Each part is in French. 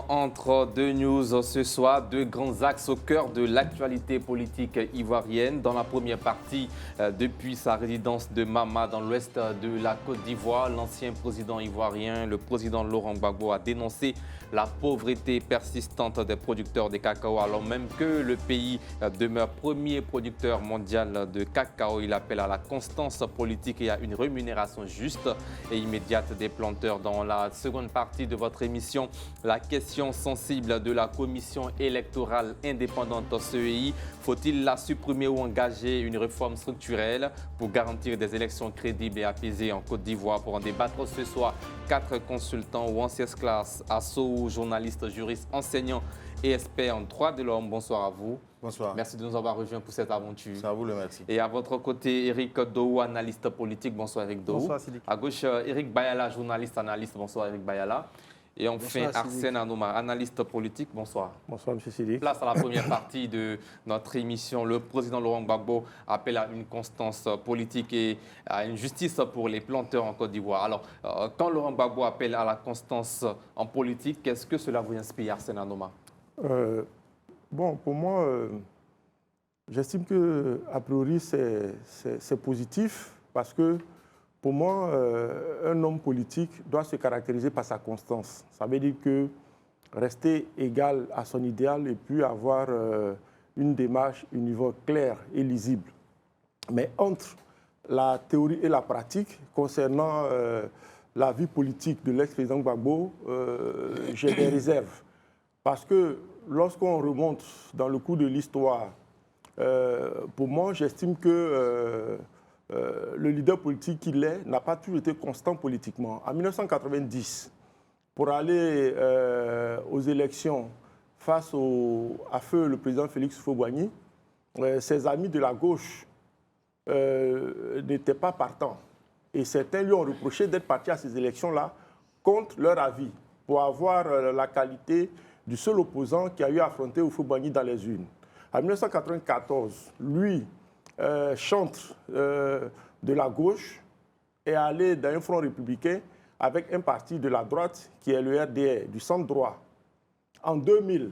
édition entre deux news ce soir, deux grands axes au cœur de l'actualité politique ivoirienne. Dans la première partie, depuis sa résidence de Mama dans l'ouest de la Côte d'Ivoire, l'ancien président ivoirien, le président Laurent Gbagbo, a dénoncé la pauvreté persistante des producteurs de cacao, alors même que le pays demeure premier producteur mondial de cacao. Il appelle à la constance politique et à une rémunération juste et immédiate des planteurs. Dans la seconde partie de votre émission, la question sensible de la commission électorale indépendante CEI. Faut-il la supprimer ou engager une réforme structurelle pour garantir des élections crédibles et apaisées en Côte d'Ivoire? Pour en débattre ce soir, 4 consultants ou anciennes classes, assos, journalistes, juristes, enseignants et experts en droit de l'homme. Bonsoir à vous. Bonsoir. Merci de nous avoir rejoints pour cette aventure. C'est à vous le merci. Et à votre côté, Eric Dou, analyste politique. Bonsoir Eric Dou. Bonsoir Sidik. À gauche, Eric Bayala, journaliste, analyste. Bonsoir Eric Bayala. Et enfin, Arsène Anouma, analyste politique. Bonsoir. Bonsoir, M. Sidik. Place à la première partie de notre émission. Le président Laurent Gbagbo appelle à une constance politique et à une justice pour les planteurs en Côte d'Ivoire. Alors, quand Laurent Gbagbo appelle à la constance en politique, qu'est-ce que cela vous inspire, Arsène Anouma? Bon, pour moi, j'estime qu'a priori, c'est positif parce que pour moi, un homme politique doit se caractériser par sa constance. Ça veut dire que rester égal à son idéal et puis avoir une démarche univoque claire et lisible. Mais entre la théorie et la pratique, concernant la vie politique de l'ex-président Gbagbo, j'ai des réserves. Parce que lorsqu'on remonte dans le cours de l'histoire, pour moi, j'estime que le leader politique qu'il est n'a pas toujours été constant politiquement. En 1990, pour aller aux élections face à feu le président Félix Houphouët-Boigny, ses amis de la gauche n'étaient pas partants. Et certains lui ont reproché d'être parti à ces élections-là contre leur avis, pour avoir la qualité du seul opposant qui a eu à affronter Houphouët-Boigny dans les urnes. En 1994, lui chante de la gauche et allé dans un front républicain avec un parti de la droite qui est le RDR, du centre droit. En 2000,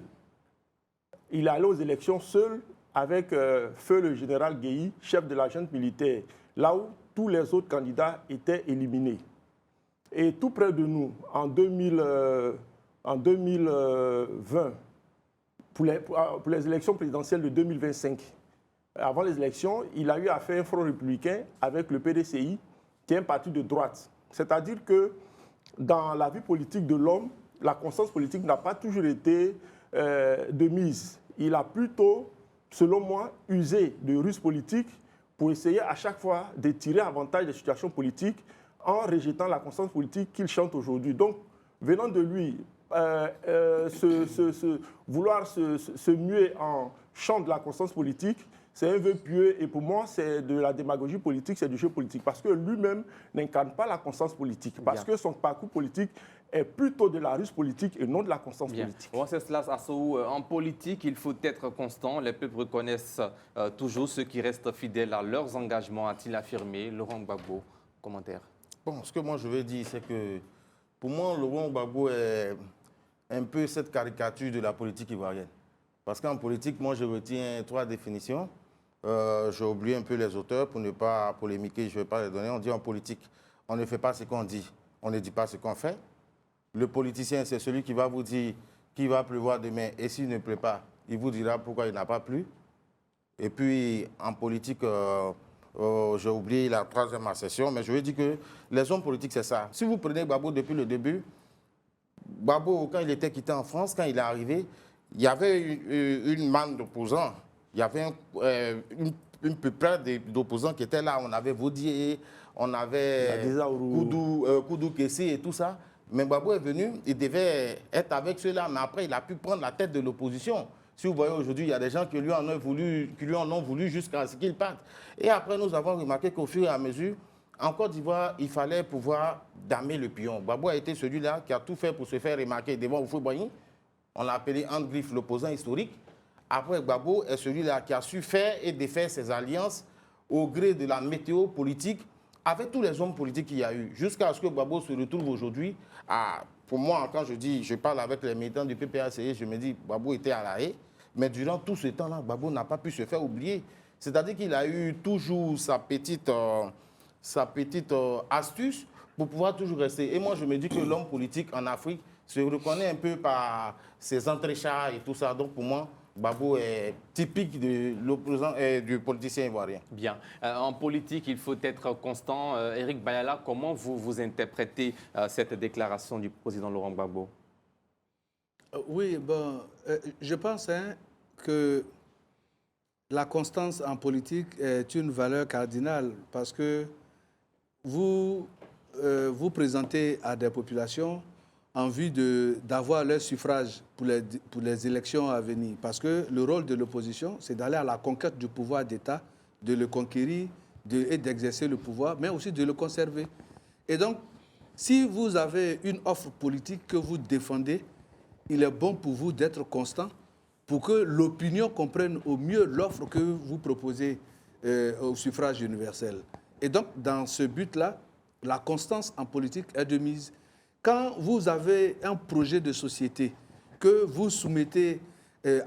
il est allé aux élections seul avec feu le général Guéhi, chef de la junte militaire, là où tous les autres candidats étaient éliminés. Et tout près de nous, en 2020, pour les élections présidentielles de 2025, avant les élections, il a eu à faire un front républicain avec le PDCI, qui est un parti de droite. C'est-à-dire que dans la vie politique de l'homme, la constance politique n'a pas toujours été de mise. Il a plutôt, selon moi, usé de ruse politique pour essayer à chaque fois de tirer avantage des situations politiques en rejetant la constance politique qu'il chante aujourd'hui. Donc, venant de lui, vouloir se muer en chant de la constance politique, c'est un vœu pieux et pour moi, c'est de la démagogie politique, c'est du jeu politique. Parce que lui-même n'incarne pas la constance politique. Parce que son parcours politique est plutôt de la ruse politique et non de la constance politique. Bon, c'est cela, en politique, il faut être constant. Les peuples reconnaissent toujours ceux qui restent fidèles à leurs engagements, a-t-il affirmé. Laurent Gbagbo, commentaire. Bon, ce que moi je veux dire, c'est que pour moi, Laurent Gbagbo est un peu cette caricature de la politique ivoirienne. Parce qu'en politique, moi je retiens 3 définitions. J'ai oublié un peu les auteurs pour ne pas polémiquer, je ne vais pas les donner. On dit en politique, on ne fait pas ce qu'on dit, on ne dit pas ce qu'on fait. Le politicien, c'est celui qui va vous dire qu'il va pleuvoir demain et s'il ne pleut pas, il vous dira pourquoi il n'a pas plu. Et puis en politique, j'ai oublié la 3e accession, mais je veux dire que les hommes politiques, c'est ça. Si vous prenez Gbagbo depuis le début, Gbagbo, quand il était quitté en France, quand il est arrivé, il y avait une manne d'opposants. Il y avait une peuplade d'opposants qui étaient là. On avait Vaudier, on avait Koudou Kessi et tout ça. Mais Gbagbo est venu, il devait être avec ceux-là, mais après, il a pu prendre la tête de l'opposition. Si vous voyez aujourd'hui, il y a des gens qui lui en ont voulu jusqu'à ce qu'il parte. Et après, nous avons remarqué qu'au fur et à mesure, en Côte d'Ivoire, il fallait pouvoir damer le pion. Gbagbo a été celui-là qui a tout fait pour se faire remarquer devant Houphouët-Boigny. On l'a appelé André Griffe, l'opposant historique. Après, Gbagbo est celui-là qui a su faire et défaire ses alliances au gré de la météo politique avec tous les hommes politiques qu'il y a eu, jusqu'à ce que Gbagbo se retrouve aujourd'hui à pour moi, quand je parle avec les militants du PPACI, je me dis, Gbagbo était à la haie, mais durant tout ce temps-là, Gbagbo n'a pas pu se faire oublier. C'est-à-dire qu'il a eu toujours sa petite astuce pour pouvoir toujours rester. Et moi, je me dis que l'homme politique en Afrique se reconnaît un peu par ses entrechats et tout ça. Donc, pour moi, Gbagbo est typique de l'opposant et du politicien ivoirien. Bien. En politique, il faut être constant. Éric Bayala, comment vous interprétez cette déclaration du président Laurent Gbagbo? Oui, bon, je pense que la constance en politique est une valeur cardinale parce que vous vous présentez à des populations en vue d'avoir leur suffrage pour les élections à venir. Parce que le rôle de l'opposition, c'est d'aller à la conquête du pouvoir d'État, de le conquérir et d'exercer le pouvoir, mais aussi de le conserver. Et donc, si vous avez une offre politique que vous défendez, il est bon pour vous d'être constant pour que l'opinion comprenne au mieux l'offre que vous proposez au suffrage universel. Et donc, dans ce but-là, la constance en politique est de mise. Quand vous avez un projet de société que vous soumettez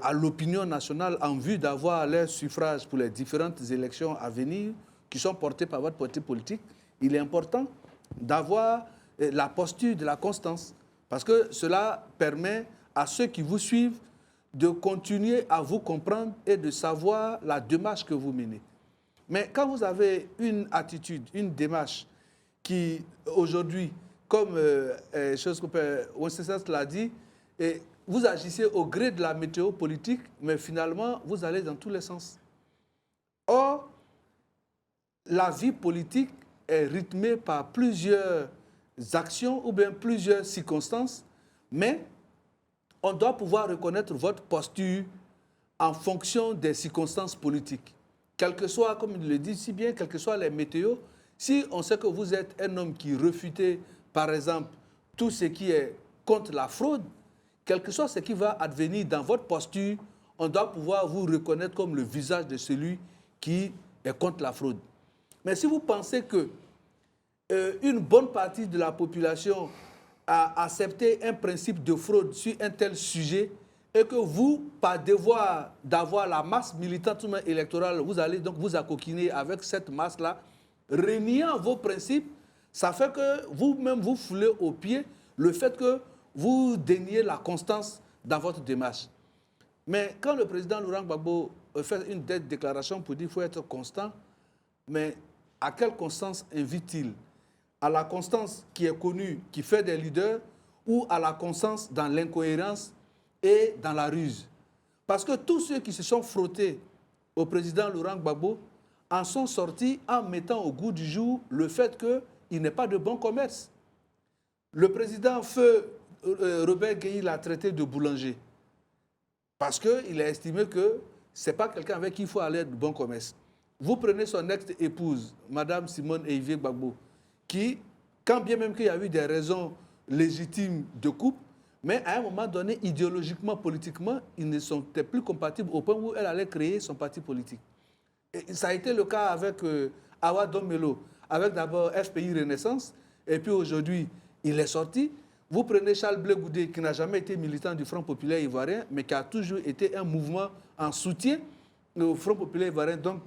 à l'opinion nationale en vue d'avoir leur suffrage pour les différentes élections à venir qui sont portées par votre parti politique, il est important d'avoir la posture de la constance parce que cela permet à ceux qui vous suivent de continuer à vous comprendre et de savoir la démarche que vous menez. Mais quand vous avez une attitude, une démarche qui, aujourd'hui, comme Wenceslas l'a dit, vous agissez au gré de la météo politique, mais finalement, vous allez dans tous les sens. Or, la vie politique est rythmée par plusieurs actions ou bien plusieurs circonstances, mais on doit pouvoir reconnaître votre posture en fonction des circonstances politiques. Quel que soit, comme il le dit si bien, quelles que soient les météos, si on sait que vous êtes un homme qui refute, par exemple, tout ce qui est contre la fraude, quel que soit ce qui va advenir dans votre posture, on doit pouvoir vous reconnaître comme le visage de celui qui est contre la fraude. Mais si vous pensez que une bonne partie de la population a accepté un principe de fraude sur un tel sujet et que vous, par devoir d'avoir la masse militante électorale, vous allez donc vous accoquiner avec cette masse-là, reniant vos principes, ça fait que vous-même vous foulez au pied le fait que vous déniez la constance dans votre démarche. Mais quand le président Laurent Gbagbo fait une déclaration pour dire qu'il faut être constant, mais à quelle constance invite-t-il? À la constance qui est connue, qui fait des leaders, ou à la constance dans l'incohérence et dans la ruse? Parce que tous ceux qui se sont frottés au président Laurent Gbagbo en sont sortis en mettant au goût du jour le fait qu'il n'est pas de bon commerce. Le président Feu Robert Gueye l'a traité de boulanger parce qu'il a estimé que ce n'est pas quelqu'un avec qui il faut aller de bon commerce. Vous prenez son ex-épouse, Mme Simone Eyivé Gbagbo, qui, quand bien même qu'il y a eu des raisons légitimes de couple, mais à un moment donné, idéologiquement, politiquement, ils ne sont plus compatibles au point où elle allait créer son parti politique. Et ça a été le cas avec Awa Domelo, avec d'abord FPI Renaissance, et puis aujourd'hui, il est sorti. Vous prenez Charles Blé Goudé, qui n'a jamais été militant du Front populaire ivoirien, mais qui a toujours été un mouvement en soutien au Front populaire ivoirien, donc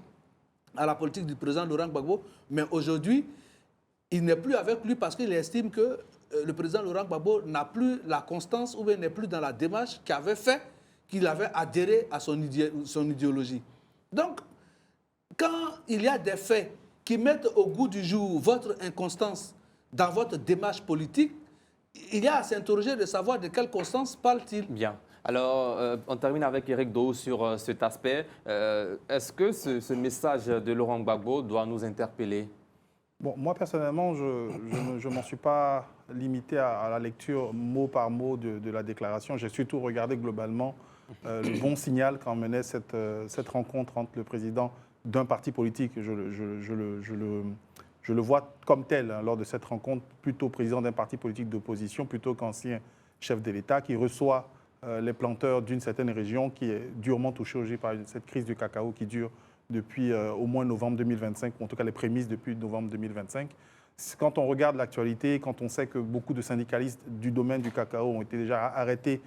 à la politique du président Laurent Gbagbo. Mais aujourd'hui, il n'est plus avec lui parce qu'il estime que le président Laurent Gbagbo n'a plus la constance ou bien n'est plus dans la démarche qui avait fait qu'il avait adhéré à son idéologie. Donc, quand il y a des faits qui mettent au goût du jour votre inconstance dans votre démarche politique, il y a à s'interroger de savoir de quelle constance parle-t-il. Bien. Alors, on termine avec Éric Doe sur cet aspect. Est-ce que ce message de Laurent Gbagbo doit nous interpeller? Bon, moi, personnellement, je ne m'en suis pas limité à la lecture mot par mot de la déclaration. J'ai surtout regardé globalement le bon signal qu'emmenait cette rencontre entre le président d'un parti politique. Je le vois comme tel hein, lors de cette rencontre, plutôt président d'un parti politique d'opposition, plutôt qu'ancien chef de l'État, qui reçoit les planteurs d'une certaine région qui est durement touchée aujourd'hui par cette crise du cacao qui dure depuis au moins novembre 2025, ou en tout cas les prémices depuis novembre 2025. Quand on regarde l'actualité, quand on sait que beaucoup de syndicalistes du domaine du cacao ont été déjà arrêtés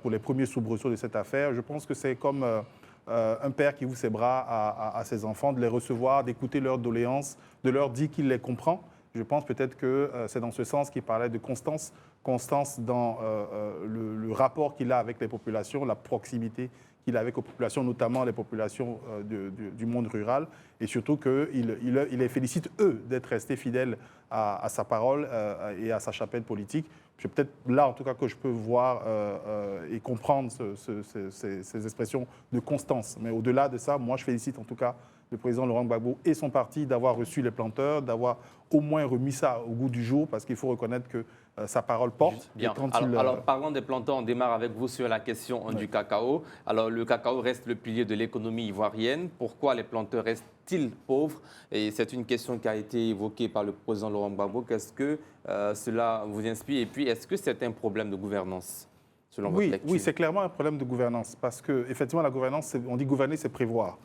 pour les premiers soubresauts de cette affaire, je pense que c'est comme un père qui ouvre ses bras à ses enfants, de les recevoir, d'écouter leurs doléances, de leur dire qu'il les comprend. Je pense peut-être que c'est dans ce sens qu'il parlait de constance dans le rapport qu'il a avec les populations, la proximité qu'il a avec les populations, notamment les populations du monde rural, et surtout qu'il les félicite, eux, d'être restés fidèles à sa parole et à sa chapelle politique. C'est peut-être là, en tout cas, que je peux voir et comprendre ces expressions de constance. Mais au-delà de ça, moi, je félicite en tout cas le président Laurent Gbagbo et son parti d'avoir reçu les planteurs, d'avoir au moins remis ça au goût du jour, parce qu'il faut reconnaître que sa parole porte. Bien. Alors, parlons des planteurs, on démarre avec vous sur la question du cacao. Alors, le cacao reste le pilier de l'économie ivoirienne. Pourquoi les planteurs restent-ils pauvres? Et c'est une question qui a été évoquée par le président Laurent Gbagbo. Qu'est-ce que cela vous inspire? Et puis, est-ce que c'est un problème de gouvernance, selon votre lecture? Oui, c'est clairement un problème de gouvernance, parce que effectivement, la gouvernance, on dit gouverner, c'est prévoir.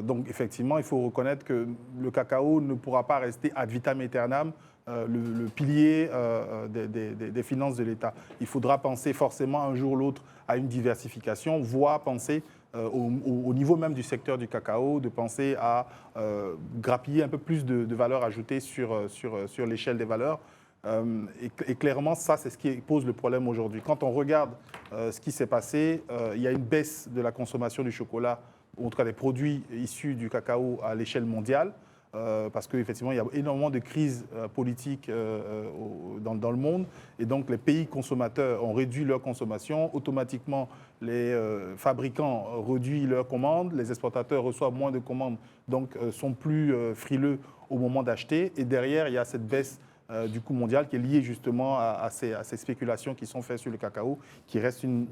Donc, effectivement, il faut reconnaître que le cacao ne pourra pas rester ad vitam aeternam le pilier des finances de l'État. Il faudra penser forcément un jour ou l'autre à une diversification, voire penser au niveau même du secteur du cacao, de penser à grappiller un peu plus de valeur ajoutée sur l'échelle des valeurs. Et clairement, ça, c'est ce qui pose le problème aujourd'hui. Quand on regarde ce qui s'est passé, il y a une baisse de la consommation du chocolat, ou en tout cas des produits issus du cacao à l'échelle mondiale, parce qu'effectivement, il y a énormément de crises politiques dans le monde. Et donc, les pays consommateurs ont réduit leur consommation. Automatiquement, les fabricants réduisent leurs commandes. Les exportateurs reçoivent moins de commandes, donc sont plus frileux au moment d'acheter. Et derrière, il y a cette baisse du coût mondial qui est liée justement à ces spéculations qui sont faites sur le cacao, qui reste une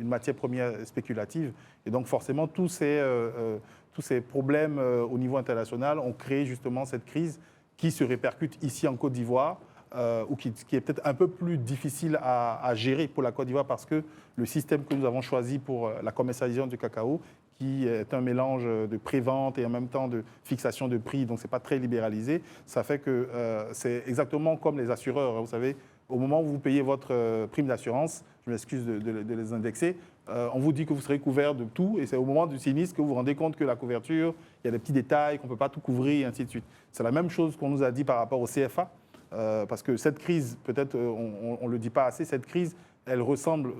matière première spéculative. Et donc, forcément, tous ces problèmes au niveau international ont créé justement cette crise qui se répercute ici en Côte d'Ivoire, ou qui est peut-être un peu plus difficile à gérer pour la Côte d'Ivoire, parce que le système que nous avons choisi pour la commercialisation du cacao, qui est un mélange de prévente et en même temps de fixation de prix, donc ce n'est pas très libéralisé, ça fait que c'est exactement comme les assureurs. Vous savez, au moment où vous payez votre prime d'assurance, je m'excuse de les indexer, on vous dit que vous serez couvert de tout, et c'est au moment du sinistre que vous vous rendez compte que la couverture, il y a des petits détails, qu'on ne peut pas tout couvrir, et ainsi de suite. C'est la même chose qu'on nous a dit par rapport au CFA, parce que cette crise, peut-être on ne le dit pas assez, cette crise, elle ressemble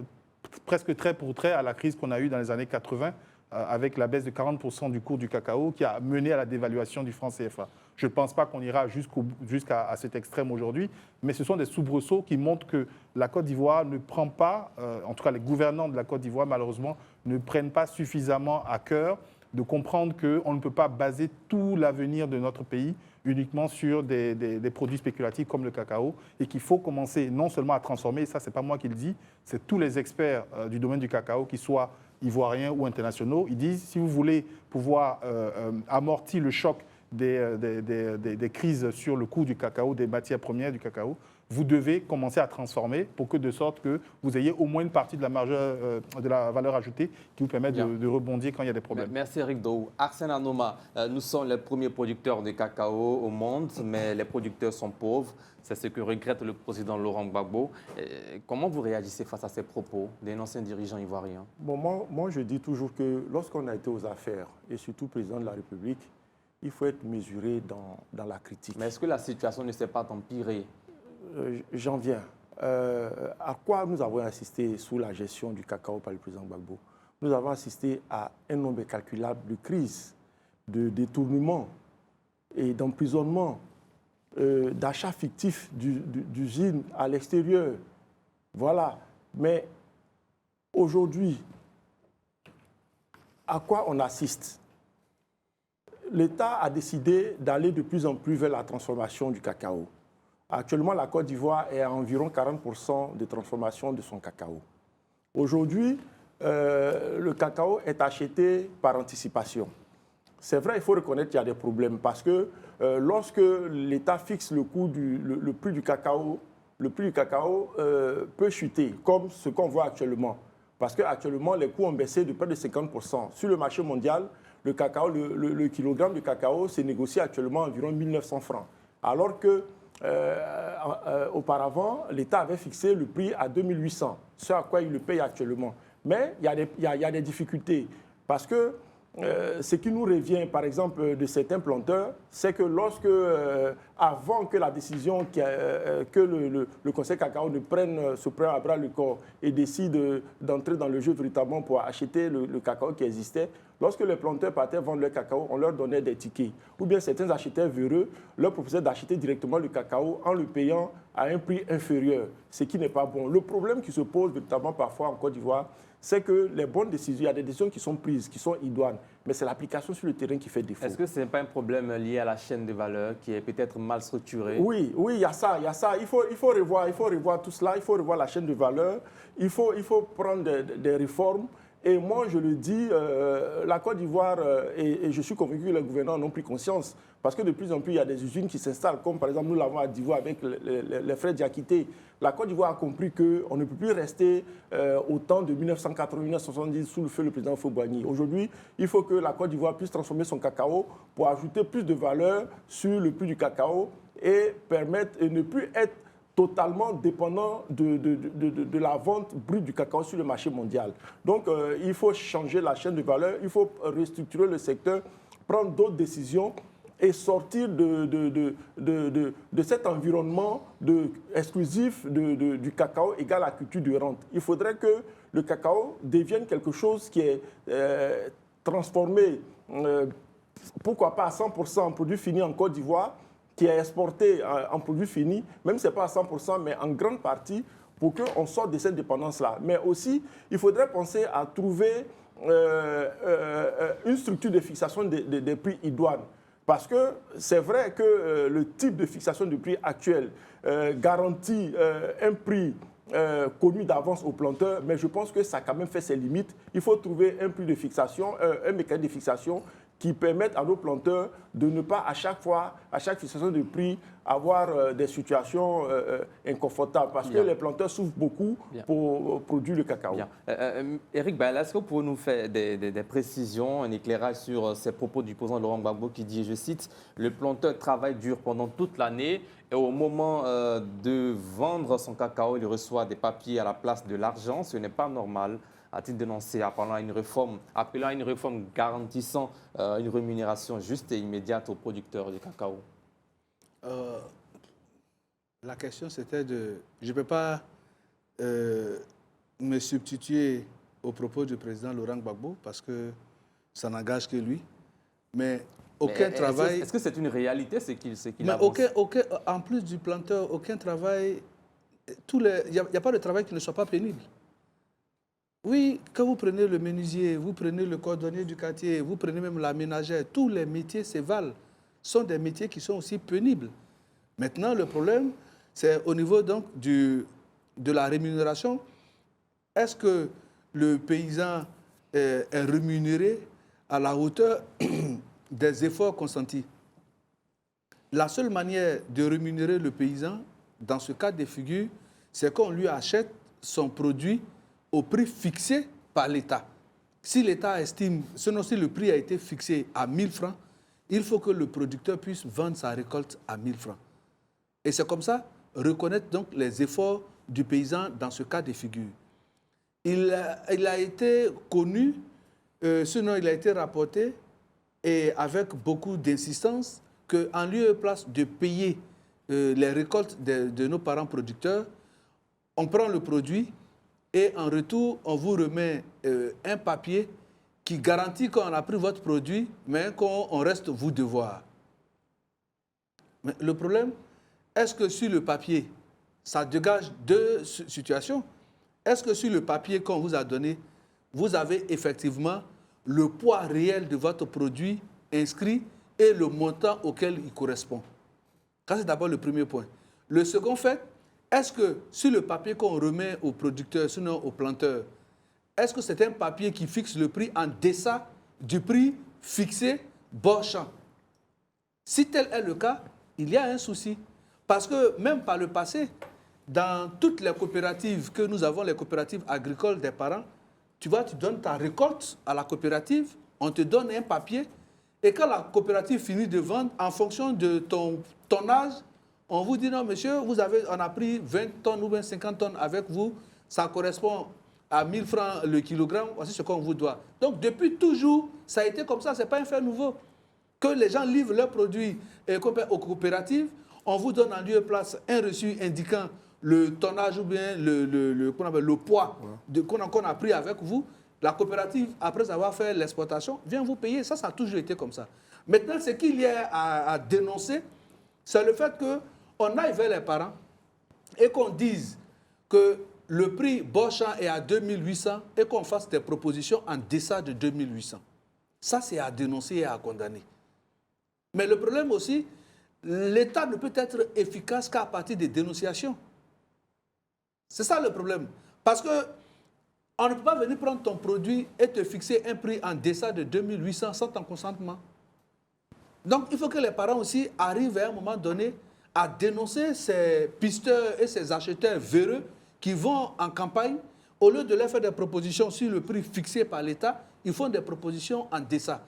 presque trait pour trait à la crise qu'on a eue dans les années 80, avec la baisse de 40% du cours du cacao qui a mené à la dévaluation du franc CFA. Je ne pense pas qu'on ira jusqu'à cet extrême aujourd'hui, mais ce sont des soubresauts qui montrent que la Côte d'Ivoire ne prend pas, en tout cas les gouvernants de la Côte d'Ivoire malheureusement, ne prennent pas suffisamment à cœur de comprendre qu'on ne peut pas baser tout l'avenir de notre pays uniquement sur des produits spéculatifs comme le cacao, et qu'il faut commencer non seulement à transformer, et ça c'est pas moi qui le dis, c'est tous les experts du domaine du cacao, qui soient ivoiriens ou internationaux. Ils disent, si vous voulez pouvoir amortir le choc des crises sur le coût du cacao, des matières premières du cacao, vous devez commencer à transformer pour que de sorte que vous ayez au moins une partie de la valeur ajoutée qui vous permet de rebondir quand il y a des problèmes. Merci Eric Dou. Arsène Anoma, nous sommes les premiers producteurs de cacao au monde, mais les producteurs sont pauvres. C'est ce que regrette le président Laurent Gbagbo. Comment vous réagissez face à ces propos d'un ancien dirigeant ivoirien? Bon, moi, je dis toujours que lorsqu'on a été aux affaires, et surtout président de la République, il faut être mesuré dans la critique. Mais est-ce que la situation ne s'est pas empirée? J'en viens. À quoi nous avons assisté sous la gestion du cacao par le président Gbagbo? Nous avons assisté à un nombre incalculable de crises, de détournements et d'emprisonnements, d'achats fictifs d'usines à l'extérieur. Voilà. Mais aujourd'hui, à quoi on assiste? L'État a décidé d'aller de plus en plus vers la transformation du cacao. Actuellement, la Côte d'Ivoire est à environ 40% de transformation de son cacao. Aujourd'hui, le cacao est acheté par anticipation. C'est vrai, il faut reconnaître qu'il y a des problèmes parce que lorsque l'État fixe le prix du cacao, peut chuter, comme ce qu'on voit actuellement. Parce qu'actuellement, les coûts ont baissé de près de 50%. Sur le marché mondial, le kilogramme de cacao se négocie actuellement à environ 1 900 francs. Alors que auparavant, l'État avait fixé le prix à 2800, ce à quoi il le paye actuellement. Mais il y a des difficultés parce que ce qui nous revient, par exemple, de certains planteurs, c'est que lorsque, avant que la décision que le Conseil cacao ne se prenne à bras le corps et décide d'entrer dans le jeu véritablement pour acheter le cacao qui existait, lorsque les planteurs partaient vendre leur cacao, on leur donnait des tickets. Ou bien certains acheteurs véreux leur proposaient d'acheter directement le cacao en le payant à un prix inférieur, ce qui n'est pas bon. Le problème qui se pose véritablement parfois en Côte d'Ivoire, c'est que les bonnes décisions, il y a des décisions qui sont prises, qui sont idoines, mais c'est l'application sur le terrain qui fait défaut. Est-ce que ce n'est pas un problème lié à la chaîne de valeur qui est peut-être mal structurée? Oui, il y a ça. Il faut revoir tout cela, il faut revoir la chaîne de valeur, il faut prendre des réformes. Et moi, je le dis, la Côte d'Ivoire, et je suis convaincu que les gouvernants en ont pris conscience, parce que de plus en plus, il y a des usines qui s'installent, comme par exemple nous l'avons à d'Ivoire avec les frères Diakité. La Côte d'Ivoire a compris qu'on ne peut plus rester au temps de 1980-1970 sous le feu du président Houphouët-Boigny. Aujourd'hui, il faut que la Côte d'Ivoire puisse transformer son cacao pour ajouter plus de valeur sur le prix du cacao et permettre de ne plus être totalement dépendant de la vente brute du cacao sur le marché mondial. Donc, il faut changer la chaîne de valeur, il faut restructurer le secteur, prendre d'autres décisions et sortir de cet environnement exclusif du cacao égal à la culture de rente. Il faudrait que le cacao devienne quelque chose qui est transformé, pourquoi pas à 100% en produit fini en Côte d'Ivoire, qui est exporté en produits finis, même si ce n'est pas à 100%, mais en grande partie, pour qu'on sorte de cette dépendance-là. Mais aussi, il faudrait penser à trouver une structure de fixation des prix idoines. Parce que c'est vrai que le type de fixation de prix actuel garantit un prix connu d'avance aux planteurs, mais je pense que ça a quand même fait ses limites. Il faut trouver un prix de fixation, un mécanisme de fixation qui permettent à nos planteurs de ne pas à chaque fois, à chaque fixation de prix, avoir des situations inconfortables. Parce que les planteurs souffrent beaucoup pour produire le cacao. Eric Baïla, est-ce que vous pouvez nous faire des précisions, un éclairage sur ces propos du président Laurent Gbagbo qui dit, je cite, « Le planteur travaille dur pendant toute l'année et au moment de vendre son cacao, il reçoit des papiers à la place de l'argent. Ce n'est pas normal. » A-t-il dénoncé appelant à une réforme garantissant une rémunération juste et immédiate aux producteurs de cacao? La question, c'était de... Je ne peux pas me substituer aux propos du président Laurent Gbagbo parce que ça n'engage que lui. Mais aucun travail... Est-ce que c'est une réalité ce qu'il avance? En plus du planteur, aucun travail... Il n'y a pas de travail qui ne soit pas pénible. Oui, quand vous prenez le menuisier, vous prenez le cordonnier du quartier, vous prenez même la ménagère, tous les métiers s'évalent. Sont des métiers qui sont aussi pénibles. Maintenant, le problème, c'est au niveau donc de la rémunération. Est-ce que le paysan est rémunéré à la hauteur des efforts consentis? La seule manière de rémunérer le paysan, dans ce cas de figure, c'est qu'on lui achète son produit au prix fixé par l'État. Si l'État estime, sinon si le prix a été fixé à 1000 francs, il faut que le producteur puisse vendre sa récolte à 1000 francs. Et c'est comme ça, reconnaître donc les efforts du paysan dans ce cas de figure. Il a été connu, sinon il a été rapporté, et avec beaucoup d'insistance, qu'en lieu et place de payer les récoltes de nos parents producteurs, on prend le produit, et en retour, on vous remet un papier qui garantit qu'on a pris votre produit, mais qu'on reste vous devoir. Mais le problème, est-ce que sur le papier, ça dégage deux situations? Est-ce que sur le papier qu'on vous a donné, vous avez effectivement le poids réel de votre produit inscrit et le montant auquel il correspond? Ça, c'est d'abord le premier point. Le second fait, est-ce que sur le papier qu'on remet aux producteurs, sinon aux planteurs, est-ce que c'est un papier qui fixe le prix en deçà du prix fixé bord champ? Si tel est le cas, il y a un souci. Parce que même par le passé, dans toutes les coopératives que nous avons, les coopératives agricoles des parents, tu donnes ta récolte à la coopérative, on te donne un papier, et quand la coopérative finit de vendre, en fonction de ton tonnage, on vous dit non, monsieur, on a pris 20 tonnes ou bien 50 tonnes avec vous, ça correspond à 1000 francs le kilogramme, voici ce qu'on vous doit. Donc, depuis toujours, ça a été comme ça, ce n'est pas un fait nouveau. Que les gens livrent leurs produits aux coopératives, on vous donne en lieu et place un reçu indiquant le tonnage ou bien le poids qu'on a pris avec vous. La coopérative, après avoir fait l'exploitation, vient vous payer. Ça a toujours été comme ça. Maintenant, ce qu'il y a à dénoncer, c'est le fait qu'on aille vers les parents et qu'on dise que le prix Beauchamp est à 2800 et qu'on fasse des propositions en deçà de 2800. Ça, c'est à dénoncer et à condamner. Mais le problème aussi, l'État ne peut être efficace qu'à partir des dénonciations. C'est ça le problème. Parce qu'on ne peut pas venir prendre ton produit et te fixer un prix en deçà de 2800 sans ton consentement. Donc, il faut que les parents aussi arrivent à un moment donné à dénoncer ces pisteurs et ces acheteurs véreux qui vont en campagne. Au lieu de leur faire des propositions sur le prix fixé par l'État, ils font des propositions en deçà.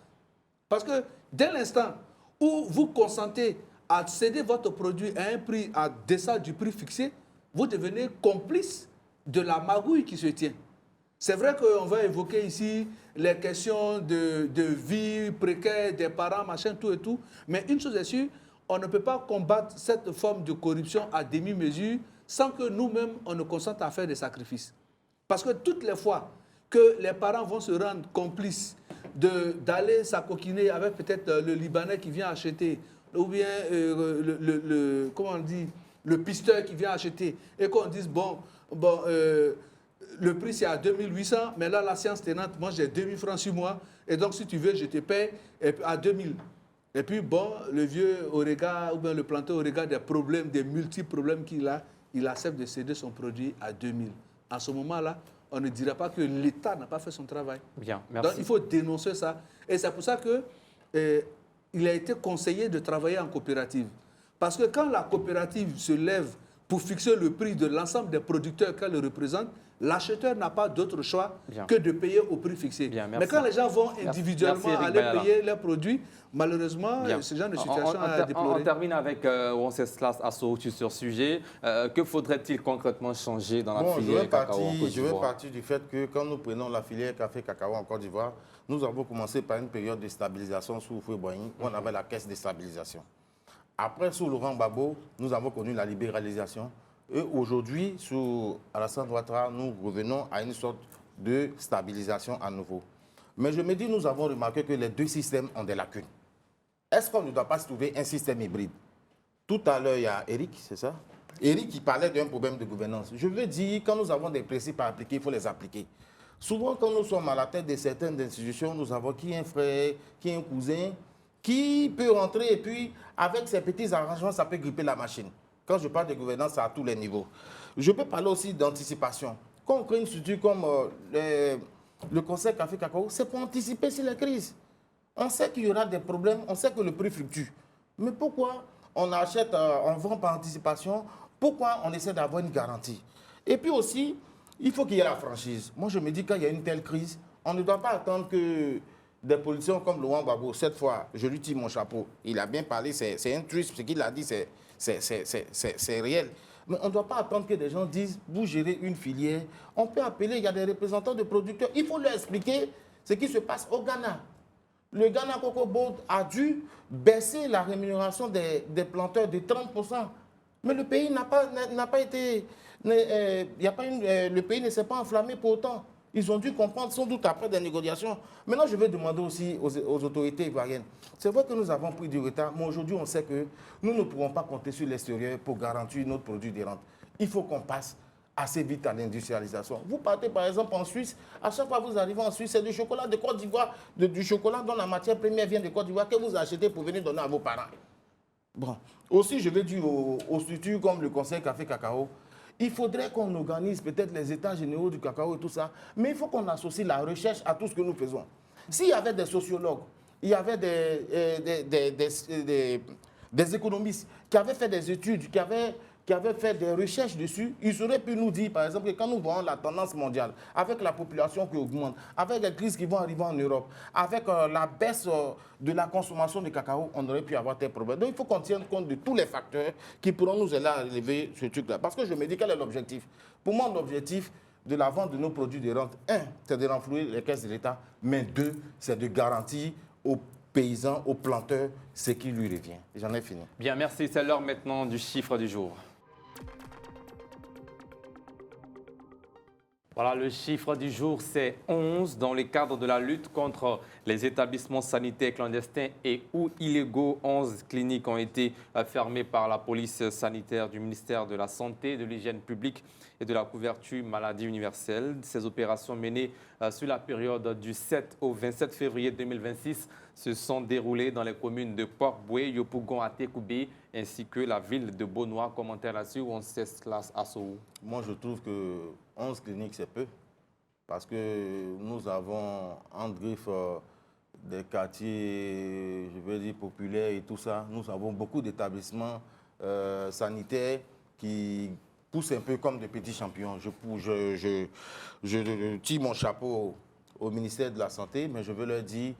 Parce que dès l'instant où vous consentez à céder votre produit à un prix en deçà du prix fixé, vous devenez complice de la magouille qui se tient. C'est vrai qu'on va évoquer ici les questions de vie précaire des parents, machin, tout et tout, mais une chose est sûre, on ne peut pas combattre cette forme de corruption à demi-mesure sans que nous-mêmes, on ne consente à faire des sacrifices. Parce que toutes les fois que les parents vont se rendre complices d'aller s'acoquiner avec peut-être le Libanais qui vient acheter, ou bien comment on dit, le pisteur qui vient acheter, et qu'on dise, le prix c'est à 2800, mais là, la science tenante, moi j'ai 2000 francs sur moi, et donc si tu veux, je te paye à 2000. Et puis, le vieux, au regard, ou bien le planteur, au regard des problèmes, des multiples problèmes qu'il a, il accepte de céder son produit à 2000. À ce moment-là, on ne dira pas que l'État n'a pas fait son travail. Bien, merci. Donc, il faut dénoncer ça. Et c'est pour ça qu'il a été conseillé de travailler en coopérative. Parce que quand la coopérative se lève pour fixer le prix de l'ensemble des producteurs qu'elle représente, l'acheteur n'a pas d'autre choix que de payer au prix fixé. Bien, mais quand les gens vont individuellement aller payer leurs produits, malheureusement, ce genre de situation a déploré. On termine avec Wenceslas Assou sur ce sujet. Que faudrait-il concrètement changer dans la filière cacao en Côte d'Ivoire? Je vais partir du fait que quand nous prenons la filière café-cacao en Côte d'Ivoire, nous avons commencé par une période de stabilisation sous Houphouët-Boigny, où on avait la caisse de stabilisation. Après, sous Laurent Gbagbo, nous avons connu la libéralisation. Et aujourd'hui, sous Alassane Ouattara, nous revenons à une sorte de stabilisation à nouveau. Mais je me dis, nous avons remarqué que les deux systèmes ont des lacunes. Est-ce qu'on ne doit pas se trouver un système hybride? Tout à l'heure, il y a Eric, c'est ça? Eric qui parlait d'un problème de gouvernance. Je veux dire, quand nous avons des principes à appliquer, il faut les appliquer. Souvent, quand nous sommes à la tête de certaines institutions, nous avons qui est un frère, qui est un cousin, qui peut rentrer et puis, avec ses petits arrangements, ça peut gripper la machine. Quand je parle de gouvernance, c'est à tous les niveaux. Je peux parler aussi d'anticipation. Quand on crée une structure comme le Conseil Café Cacao, c'est pour anticiper sur les crises. On sait qu'il y aura des problèmes, on sait que le prix fluctue. Mais pourquoi on achète, on vend par anticipation? Pourquoi on essaie d'avoir une garantie? Et puis aussi, il faut qu'il y ait la franchise. Moi, je me dis, quand il y a une telle crise, on ne doit pas attendre que des politiciens comme Laurent Gbagbo, cette fois, je lui tire mon chapeau. Il a bien parlé, c'est un truc, ce qu'il a dit, c'est réel. Mais on ne doit pas attendre que des gens disent, vous gérez une filière. On peut appeler, il y a des représentants de producteurs. Il faut leur expliquer ce qui se passe au Ghana. Le Ghana Cocoa Board a dû baisser la rémunération des planteurs de 30%. Mais le pays n'a pas été... le pays ne s'est pas enflammé pour autant. Ils ont dû comprendre sans doute après des négociations. Maintenant, je vais demander aussi aux autorités ivoiriennes. C'est vrai que nous avons pris du retard, mais aujourd'hui, on sait que nous ne pourrons pas compter sur l'extérieur pour garantir notre produit de rente. Il faut qu'on passe assez vite à l'industrialisation. Vous partez par exemple en Suisse, à chaque fois que vous arrivez en Suisse, c'est du chocolat de Côte d'Ivoire, du chocolat dont la matière première vient de Côte d'Ivoire que vous achetez pour venir donner à vos parents. Bon. Aussi, je vais dire aux structures comme le Conseil Café Cacao, il faudrait qu'on organise peut-être les états généraux du cacao et tout ça, mais il faut qu'on associe la recherche à tout ce que nous faisons. S'il y avait des sociologues, il y avait des économistes qui avaient fait des études, qui avaient qui avait fait des recherches dessus, ils auraient pu nous dire, par exemple, que quand nous voyons la tendance mondiale, avec la population qui augmente, avec les crises qui vont arriver en Europe, avec la baisse de la consommation de cacao, on aurait pu avoir tel problème. Donc il faut qu'on tienne compte de tous les facteurs qui pourront nous aider à relever ce truc-là. Parce que je me dis, quel est l'objectif? Pour moi, l'objectif de la vente de nos produits de rente, un, c'est de renflouer les caisses de l'État, mais deux, c'est de garantir aux paysans, aux planteurs, ce qui lui revient. J'en ai fini. Bien, merci. C'est l'heure maintenant du chiffre du jour. Voilà, le chiffre du jour, c'est 11 dans le cadre de la lutte contre les établissements sanitaires clandestins et ou illégaux. 11 cliniques ont été fermées par la police sanitaire du ministère de la Santé, de l'Hygiène publique et de la couverture maladie universelle. Ces opérations menées sur la période du 7 au 27 février 2026 se sont déroulées dans les communes de Port-Boué, Yopougon, Atekoubé, ainsi que la ville de Beaunois. Commentaire là-dessus, on cesse classe à Soou. Moi, je trouve que 11 cliniques, c'est peu. Parce que nous avons en griffe des quartiers, je veux dire, populaires et tout ça. Nous avons beaucoup d'établissements sanitaires qui poussent un peu comme des petits champions. Je tire mon chapeau au ministère de la Santé, mais je veux leur dire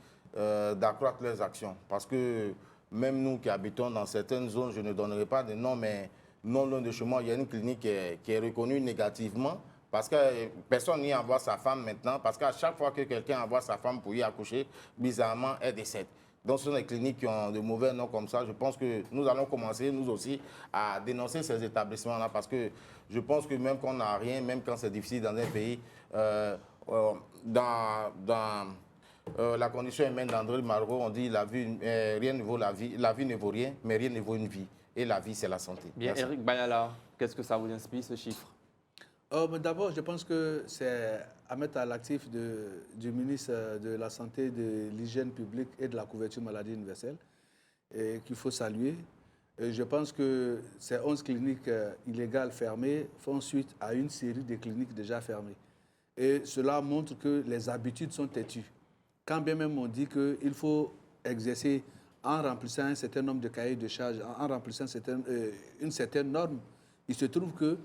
d'accroître leurs actions. Parce que même nous qui habitons dans certaines zones, je ne donnerai pas de nom, mais non loin de chez moi, il y a une clinique qui est reconnue négativement parce que personne n'y envoie sa femme maintenant, parce qu'à chaque fois que quelqu'un envoie sa femme pour y accoucher, bizarrement, elle décède. Donc ce sont des cliniques qui ont de mauvais noms comme ça. Je pense que nous allons commencer, nous aussi, à dénoncer ces établissements-là, parce que je pense que même quand on n'a rien, même quand c'est difficile dans un pays, dans la condition humaine d'André Malraux, on dit rien ne vaut la vie ne vaut rien, mais rien ne vaut une vie. Et la vie, c'est la santé. Bien, merci. Eric Bayala, qu'est-ce que ça vous inspire, ce chiffre? D'abord, je pense que c'est à mettre à l'actif du ministre de la Santé, de l'Hygiène publique et de la couverture maladie universelle qu'il faut saluer. Et je pense que ces 11 cliniques illégales fermées font suite à une série de cliniques déjà fermées. Et cela montre que les habitudes sont têtues. Quand bien même on dit qu'il faut exercer en remplissant un certain nombre de cahiers de charges, en remplissant une certaine norme, il se trouve qu'il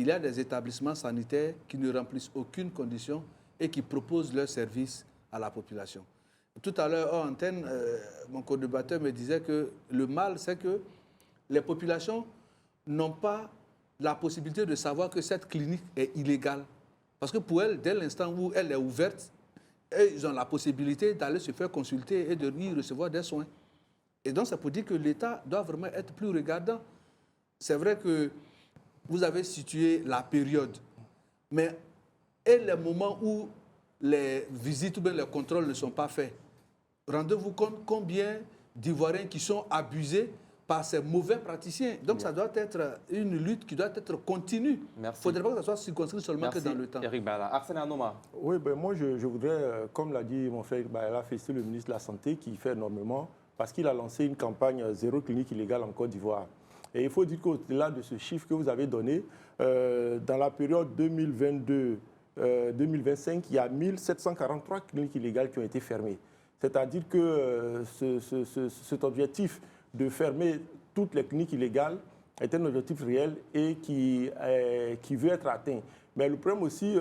y a des établissements sanitaires qui ne remplissent aucune condition et qui proposent leurs services à la population. Tout à l'heure, hors antenne, mon co-débatteur me disait que le mal, c'est que les populations n'ont pas la possibilité de savoir que cette clinique est illégale. Parce que pour elles, dès l'instant où elle est ouverte, ils ont la possibilité d'aller se faire consulter et de y recevoir des soins. Et donc, c'est pour dire que l'État doit vraiment être plus regardant. C'est vrai que vous avez situé la période, mais et les moments où les visites ou bien les contrôles ne sont pas faits, rendez-vous compte combien d'Ivoiriens qui sont abusés par ces mauvais praticiens. Donc, ça doit être une lutte qui doit être continue. Il ne faudrait pas que ça soit circonscrit seulement que dans le temps. Eric Bayala. Arsène Anoma. Oui, moi, je voudrais, comme l'a dit mon frère Eric Bayala, féliciter le ministre de la Santé qui fait énormément parce qu'il a lancé une campagne zéro clinique illégale en Côte d'Ivoire. Et il faut dire qu'au-delà de ce chiffre que vous avez donné, dans la période 2022-2025, il y a 1743 cliniques illégales qui ont été fermées. C'est-à-dire que cet objectif de fermer toutes les cliniques illégales est un objectif réel et qui veut être atteint. Mais le problème aussi,